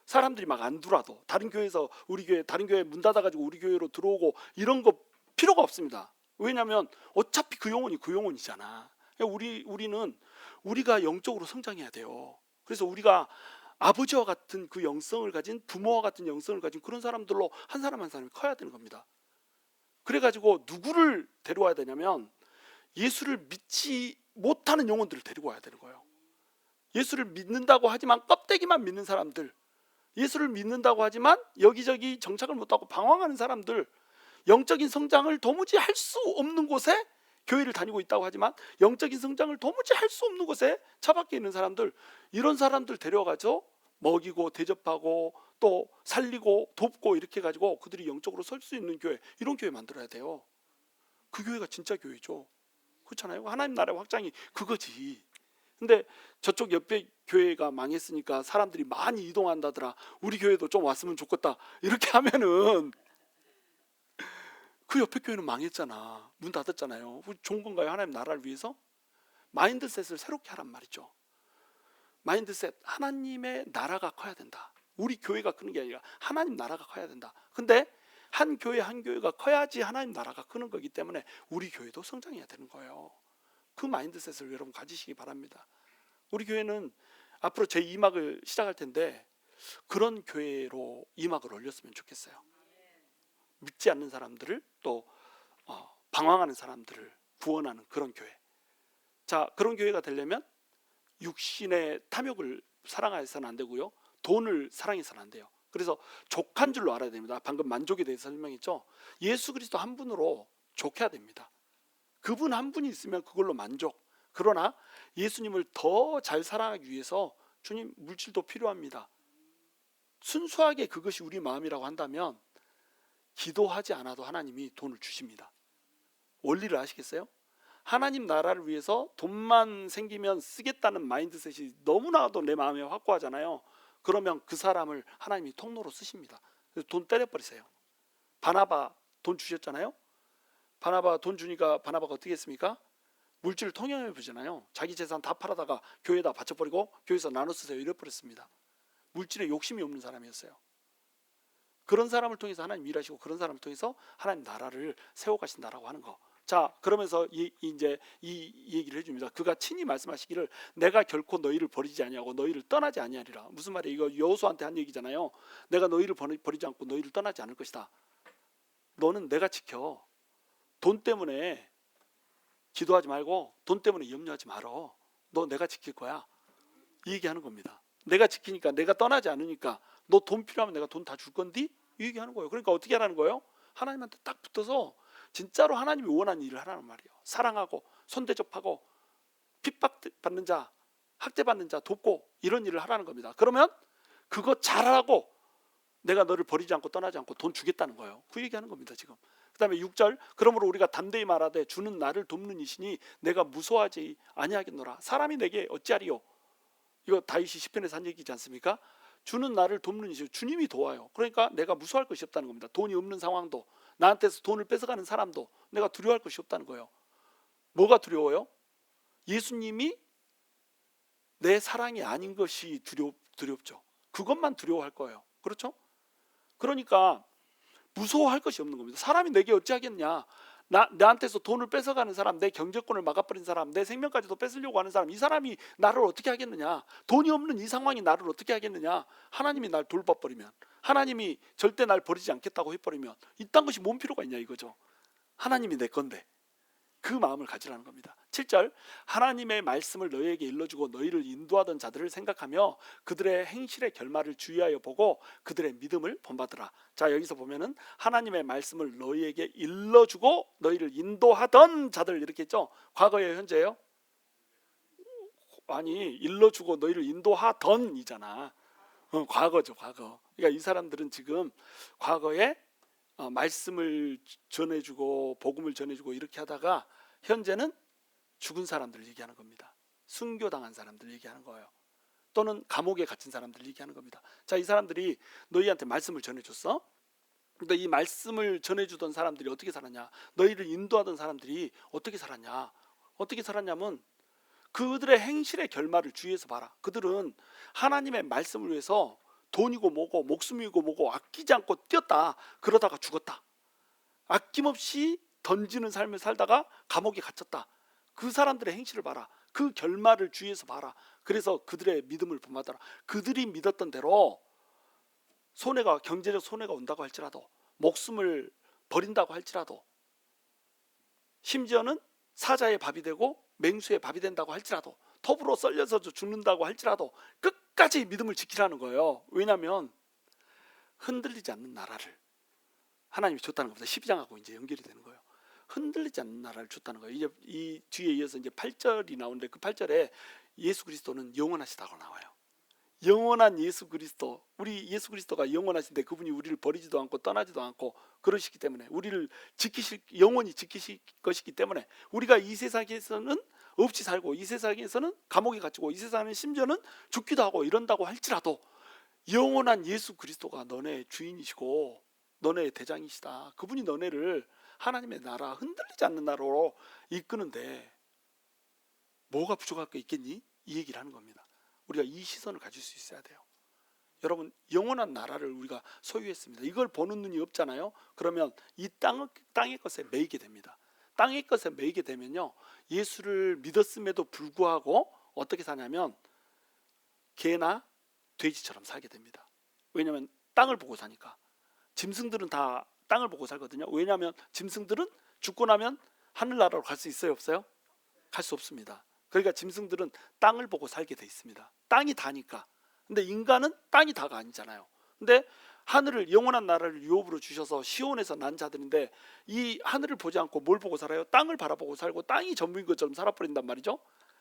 사람들이 막 안 들어와도, 다른 교회에서 우리 교회, 다른 교회 문 닫아가지고 우리 교회로 들어오고 이런 거 필요가 없습니다. 왜냐하면 어차피 그 영혼이 그 영혼이잖아. 우리는 우리가 영적으로 성장해야 돼요. 그래서 우리가 아버지와 같은 그 영성을 가진, 부모와 같은 영성을 가진 그런 사람들로 한 사람 한 사람이 커야 되는 겁니다. 그래가지고 누구를 데려와야 되냐면, 예수를 믿지 못하는 영혼들을 데리고 와야 되는 거예요. 예수를 믿는다고 하지만 껍데기만 믿는 사람들, 예수를 믿는다고 하지만 여기저기 정착을 못하고 방황하는 사람들, 영적인 성장을 도무지 할 수 없는 곳에 교회를 다니고 있다고 하지만 영적인 성장을 도무지 할 수 없는 곳에 처박혀 있는 사람들, 이런 사람들 데려가서 먹이고 대접하고 또 살리고 돕고 이렇게 가지고 그들이 영적으로 설 수 있는 교회, 이런 교회 만들어야 돼요. 그 교회가 진짜 교회죠. 그렇잖아요. 하나님 나라의 확장이 그거지. 근데 저쪽 옆에 교회가 망했으니까 사람들이 많이 이동한다더라, 우리 교회도 좀 왔으면 좋겠다, 이렇게 하면은 그 옆에 교회는 망했잖아. 문 닫았잖아요. 좋은 건가요? 하나님 나라를 위해서? 마인드셋을 새롭게 하란 말이죠. 마인드셋, 하나님의 나라가 커야 된다. 우리 교회가 크는 게 아니라 하나님 나라가 커야 된다. 근데 한 교회 한 교회가 커야지 하나님 나라가 크는 거기 때문에 우리 교회도 성장해야 되는 거예요. 그 마인드셋을 여러분 가지시기 바랍니다. 우리 교회는 앞으로 제 2막을 시작할 텐데 그런 교회로 2막을 올렸으면 좋겠어요. 믿지 않는 사람들을 또 방황하는 사람들을 구원하는 그런 교회. 자, 그런 교회가 되려면 육신의 탐욕을 사랑해서는 안 되고요, 돈을 사랑해서는 안 돼요. 그래서 족한 줄로 알아야 됩니다. 방금 만족에 대해서 설명했죠. 예수 그리스도 한 분으로 족해야 됩니다. 그분 한 분이 있으면 그걸로 만족. 그러나 예수님을 더 잘 사랑하기 위해서 주님, 물질도 필요합니다. 순수하게 그것이 우리 마음이라고 한다면 기도하지 않아도 하나님이 돈을 주십니다. 원리를 아시겠어요? 하나님 나라를 위해서 돈만 생기면 쓰겠다는 마인드셋이 너무나도 내 마음에 확고하잖아요. 그러면 그 사람을 하나님이 통로로 쓰십니다. 그래서 돈 때려버리세요. 바나바 돈 주셨잖아요. 바나바 돈 주니까 바나바가 어떻게 했습니까? 물질을 통용해 보잖아요. 자기 재산 다 팔아다가 교회에다 바쳐버리고 교회에서 나눠 쓰세요 이래버렸습니다. 물질에 욕심이 없는 사람이었어요. 그런 사람을 통해서 하나님 일하시고 그런 사람을 통해서 하나님 나라를 세워가신다라고 하는 거. 자, 그러면서 이제 이 얘기를 해줍니다. 그가 친히 말씀하시기를 내가 결코 너희를 버리지 아니하고 너희를 떠나지 아니하리라. 무슨 말이에요? 이거 여호수아한테 한 얘기잖아요. 내가 너희를 버리지 않고 너희를 떠나지 않을 것이다. 너는 내가 지켜. 돈 때문에 기도하지 말고 돈 때문에 염려하지 말어. 너 내가 지킬 거야. 이 얘기하는 겁니다. 내가 지키니까, 내가 떠나지 않으니까 너 돈 필요하면 내가 돈 다 줄 건디? 이 얘기하는 거예요. 그러니까 어떻게 하라는 거예요? 하나님한테 딱 붙어서 진짜로 하나님이 원하는 일을 하라는 말이에요. 사랑하고 손대접하고 핍박받는 자, 학대받는 자 돕고 이런 일을 하라는 겁니다. 그러면 그거 잘하고 내가 너를 버리지 않고 떠나지 않고 돈 주겠다는 거예요. 그 얘기하는 겁니다 지금. 그 다음에 6절, 그러므로 우리가 담대히 말하되 주는 나를 돕는 이시니 내가 무서워하지 아니하겠노라. 사람이 내게 어찌하리요? 이거 다윗이 시편에서 한 얘기지 않습니까? 주는 나를 돕는 이시, 주님이 도와요. 그러니까 내가 무서워할 것이 없다는 겁니다. 돈이 없는 상황도, 나한테서 돈을 뺏어가는 사람도 내가 두려워할 것이 없다는 거예요. 뭐가 두려워요? 예수님이 내 사랑이 아닌 것이 두렵죠. 그것만 두려워할 거예요. 그렇죠? 그러니까 무서워할 것이 없는 겁니다. 사람이 내게 어찌하겠냐? 나한테서 돈을 뺏어가는 사람, 내 경제권을 막아버린 사람, 내 생명까지도 뺏으려고 하는 사람, 이 사람이 나를 어떻게 하겠느냐? 돈이 없는 이 상황이 나를 어떻게 하겠느냐? 하나님이 날 돌봐버리면, 하나님이 절대 날 버리지 않겠다고 해버리면 이딴 것이 뭔 필요가 있냐 이거죠. 하나님이 내 건데. 그 마음을 가지라는 겁니다. 7절, 하나님의 말씀을 너희에게 일러주고 너희를 인도하던 자들을 생각하며 그들의 행실의 결말을 주의하여 보고 그들의 믿음을 본받으라. 자, 여기서 보면은 하나님의 말씀을 너희에게 일러주고 너희를 인도하던 자들 이렇게 했죠. 과거예요, 현재예요? 아니, 일러주고 너희를 인도하던 이잖아. 과거죠, 과거. 그러니까 이 사람들은 지금 과거에 말씀을 전해주고 복음을 전해주고 이렇게 하다가 현재는 죽은 사람들을 얘기하는 겁니다. 순교당한 사람들을 얘기하는 거예요. 또는 감옥에 갇힌 사람들을 얘기하는 겁니다. 자, 이 사람들이 너희한테 말씀을 전해줬어. 근데 이 말씀을 전해주던 사람들이 어떻게 살았냐? 너희를 인도하던 사람들이 어떻게 살았냐? 어떻게 살았냐면 그들의 행실의 결말을 주의해서 봐라. 그들은 하나님의 말씀을 위해서 돈이고 뭐고 목숨이고 뭐고 아끼지 않고 뛰었다. 그러다가 죽었다. 아낌없이 던지는 삶을 살다가 감옥에 갇혔다. 그 사람들의 행실을 봐라. 그 결말을 주의해서 봐라. 그래서 그들의 믿음을 본받아라. 그들이 믿었던 대로 손해가, 경제적 손해가 온다고 할지라도, 목숨을 버린다고 할지라도, 심지어는 사자의 밥이 되고 맹수의 밥이 된다고 할지라도, 톱으로 썰려서 죽는다고 할지라도 끝까지 믿음을 지키라는 거예요. 왜냐하면 흔들리지 않는 나라를 하나님이 줬다는 겁니다. 12장하고 이제 연결이 되는 거예요. 흔들리지 않는 나라를 줬다는 거예요. 이제 이 뒤에 이어서 이제 8절이 나오는데 그 8절에 예수 그리스도는 영원하시다고 나와요. 영원한 예수 그리스도, 우리 예수 그리스도가 영원하신데 그분이 우리를 버리지도 않고 떠나지도 않고 그러시기 때문에 우리를 영원히 지키실 것이기 때문에 우리가 이 세상에서는 없이 살고 이 세상에서는 감옥에 갇히고 이 세상에는 심지어는 죽기도 하고 이런다고 할지라도 영원한 예수 그리스도가 너네 주인이시고 너네의 대장이시다. 그분이 너네를 하나님의 나라, 흔들리지 않는 나라로 이끄는데 뭐가 부족할 게 있겠니? 이 얘기를 하는 겁니다. 우리가 이 시선을 가질 수 있어야 돼요. 여러분, 영원한 나라를 우리가 소유했습니다. 이걸 보는 눈이 없잖아요. 그러면 이 땅의 것에 매이게 됩니다. 땅의 것에 매이게 되면요, 예수를 믿었음에도 불구하고 어떻게 사냐면 개나 돼지처럼 살게 됩니다. 왜냐하면 땅을 보고 사니까. 짐승들은 다 땅을 보고 살거든요. 왜냐하면 짐승들은 죽고 나면 하늘나라로 갈 수 있어요, 없어요? 갈 수 없습니다. 그러니까 짐승들은 땅을 보고 살게 돼 있습니다. 땅이 다니까. 근데 인간은 땅이 다가 아니잖아요. 근데 하늘을, 영원한 나라를 유업으로 주셔서 시온에서 난 자들인데 이 하늘을 보지 않고 뭘 보고 살아요? 땅을 바라보고 살고 땅이 전부인 것처럼 살아버린단 말이죠.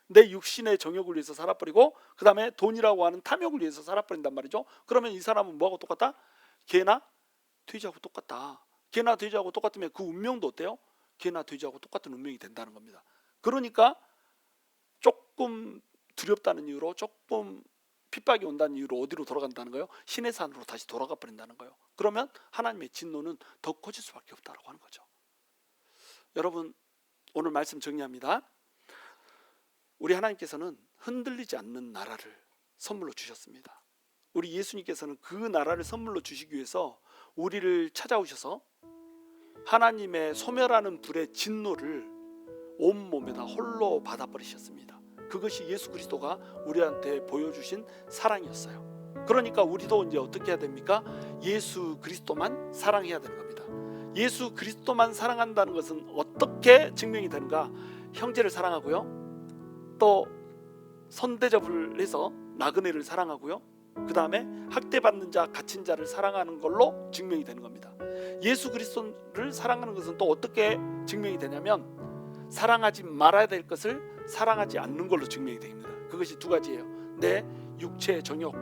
내 육신의 정욕을 위해서 살아버리고 그 다음에 돈이라고 하는 탐욕을 위해서 살아버린단 말이죠. 그러면 이 사람은 뭐하고 똑같다? 개나 돼지하고 똑같다. 개나 돼지하고 똑같으면 그 운명도 어때요? 개나 돼지하고 똑같은 운명이 된다는 겁니다. 그러니까 조금 두렵다는 이유로, 조금 핍박이 온다는 이유로 어디로 돌아간다는 거예요? 신의 산으로 다시 돌아가 버린다는 거예요. 그러면 하나님의 진노는 더 커질 수밖에 없다고 하는 거죠. 여러분, 오늘 말씀 정리합니다. 우리 하나님께서는 흔들리지 않는 나라를 선물로 주셨습니다. 우리 예수님께서는 그 나라를 선물로 주시기 위해서 우리를 찾아오셔서 하나님의 소멸하는 불의 진노를 온몸에다 홀로 받아버리셨습니다. 그것이 예수 그리스도가 우리한테 보여주신 사랑이었어요. 그러니까 우리도 이제 어떻게 해야 됩니까? 예수 그리스도만 사랑해야 되는 겁니다. 예수 그리스도만 사랑한다는 것은 어떻게 증명이 되는가? 형제를 사랑하고요, 또 선대접을 해서 나그네를 사랑하고요, 그 다음에 학대받는 자, 갇힌 자를 사랑하는 걸로 증명이 되는 겁니다. 예수 그리스도를 사랑하는 것은 또 어떻게 증명이 되냐면 사랑하지 말아야 될 것을 사랑하지 않는 걸로 증명이 됩니다. 그것이 두 가지예요. 내 육체의 정욕,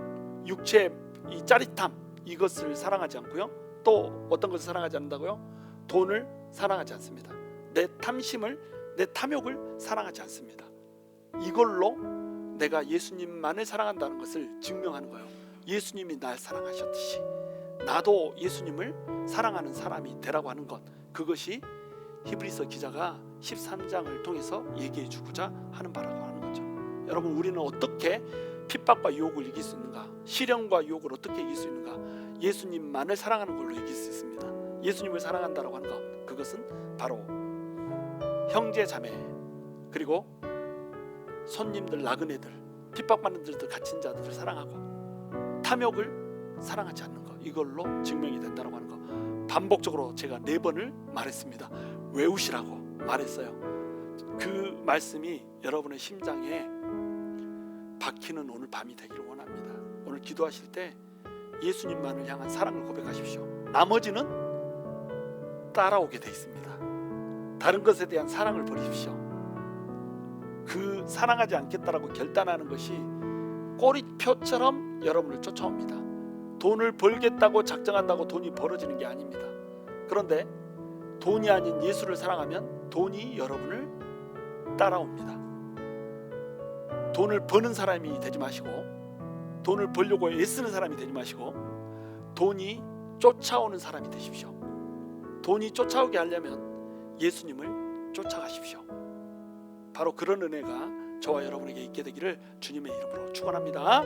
육체의 이 짜릿함, 이것을 사랑하지 않고요, 또 어떤 것을 사랑하지 않는다고요? 돈을 사랑하지 않습니다. 내 탐심을, 내 탐욕을 사랑하지 않습니다. 이걸로 내가 예수님만을 사랑한다는 것을 증명하는 거예요. 예수님이 날 사랑하셨듯이 나도 예수님을 사랑하는 사람이 되라고 하는 것, 그것이 히브리서 기자가 13장을 통해서 얘기해 주고자 하는 바라고 하는 거죠. 여러분, 우리는 어떻게 핍박과 유혹을 이길 수 있는가? 시련과 유혹을 어떻게 이길 수 있는가? 예수님만을 사랑하는 걸로 이길 수 있습니다. 예수님을 사랑한다라고 하는 것, 그것은 바로 형제 자매, 그리고 손님들, 나그네들, 핍박받는 자들, 갇힌 자들을 사랑하고 탐욕을 사랑하지 않는 것, 이걸로 증명이 된다고 하는 것, 반복적으로 제가 4번을 말했습니다. 외우시라고 말했어요. 그 말씀이 여러분의 심장에 박히는 오늘 밤이 되기를 원합니다. 오늘 기도하실 때 예수님만을 향한 사랑을 고백하십시오. 나머지는 따라오게 돼 있습니다. 다른 것에 대한 사랑을 버리십시오. 그 사랑하지 않겠다라고 결단하는 것이 꼬리표처럼 여러분을 쫓아옵니다. 돈을 벌겠다고 작정한다고 돈이 벌어지는 게 아닙니다. 그런데 돈이 아닌 예수를 사랑하면 돈이 여러분을 따라옵니다. 돈을 버는 사람이 되지 마시고, 돈을 벌려고 애쓰는 사람이 되지 마시고, 돈이 쫓아오는 사람이 되십시오. 돈이 쫓아오게 하려면 예수님을 쫓아가십시오. 바로 그런 은혜가 저와 여러분에게 있게 되기를 주님의 이름으로 축원합니다.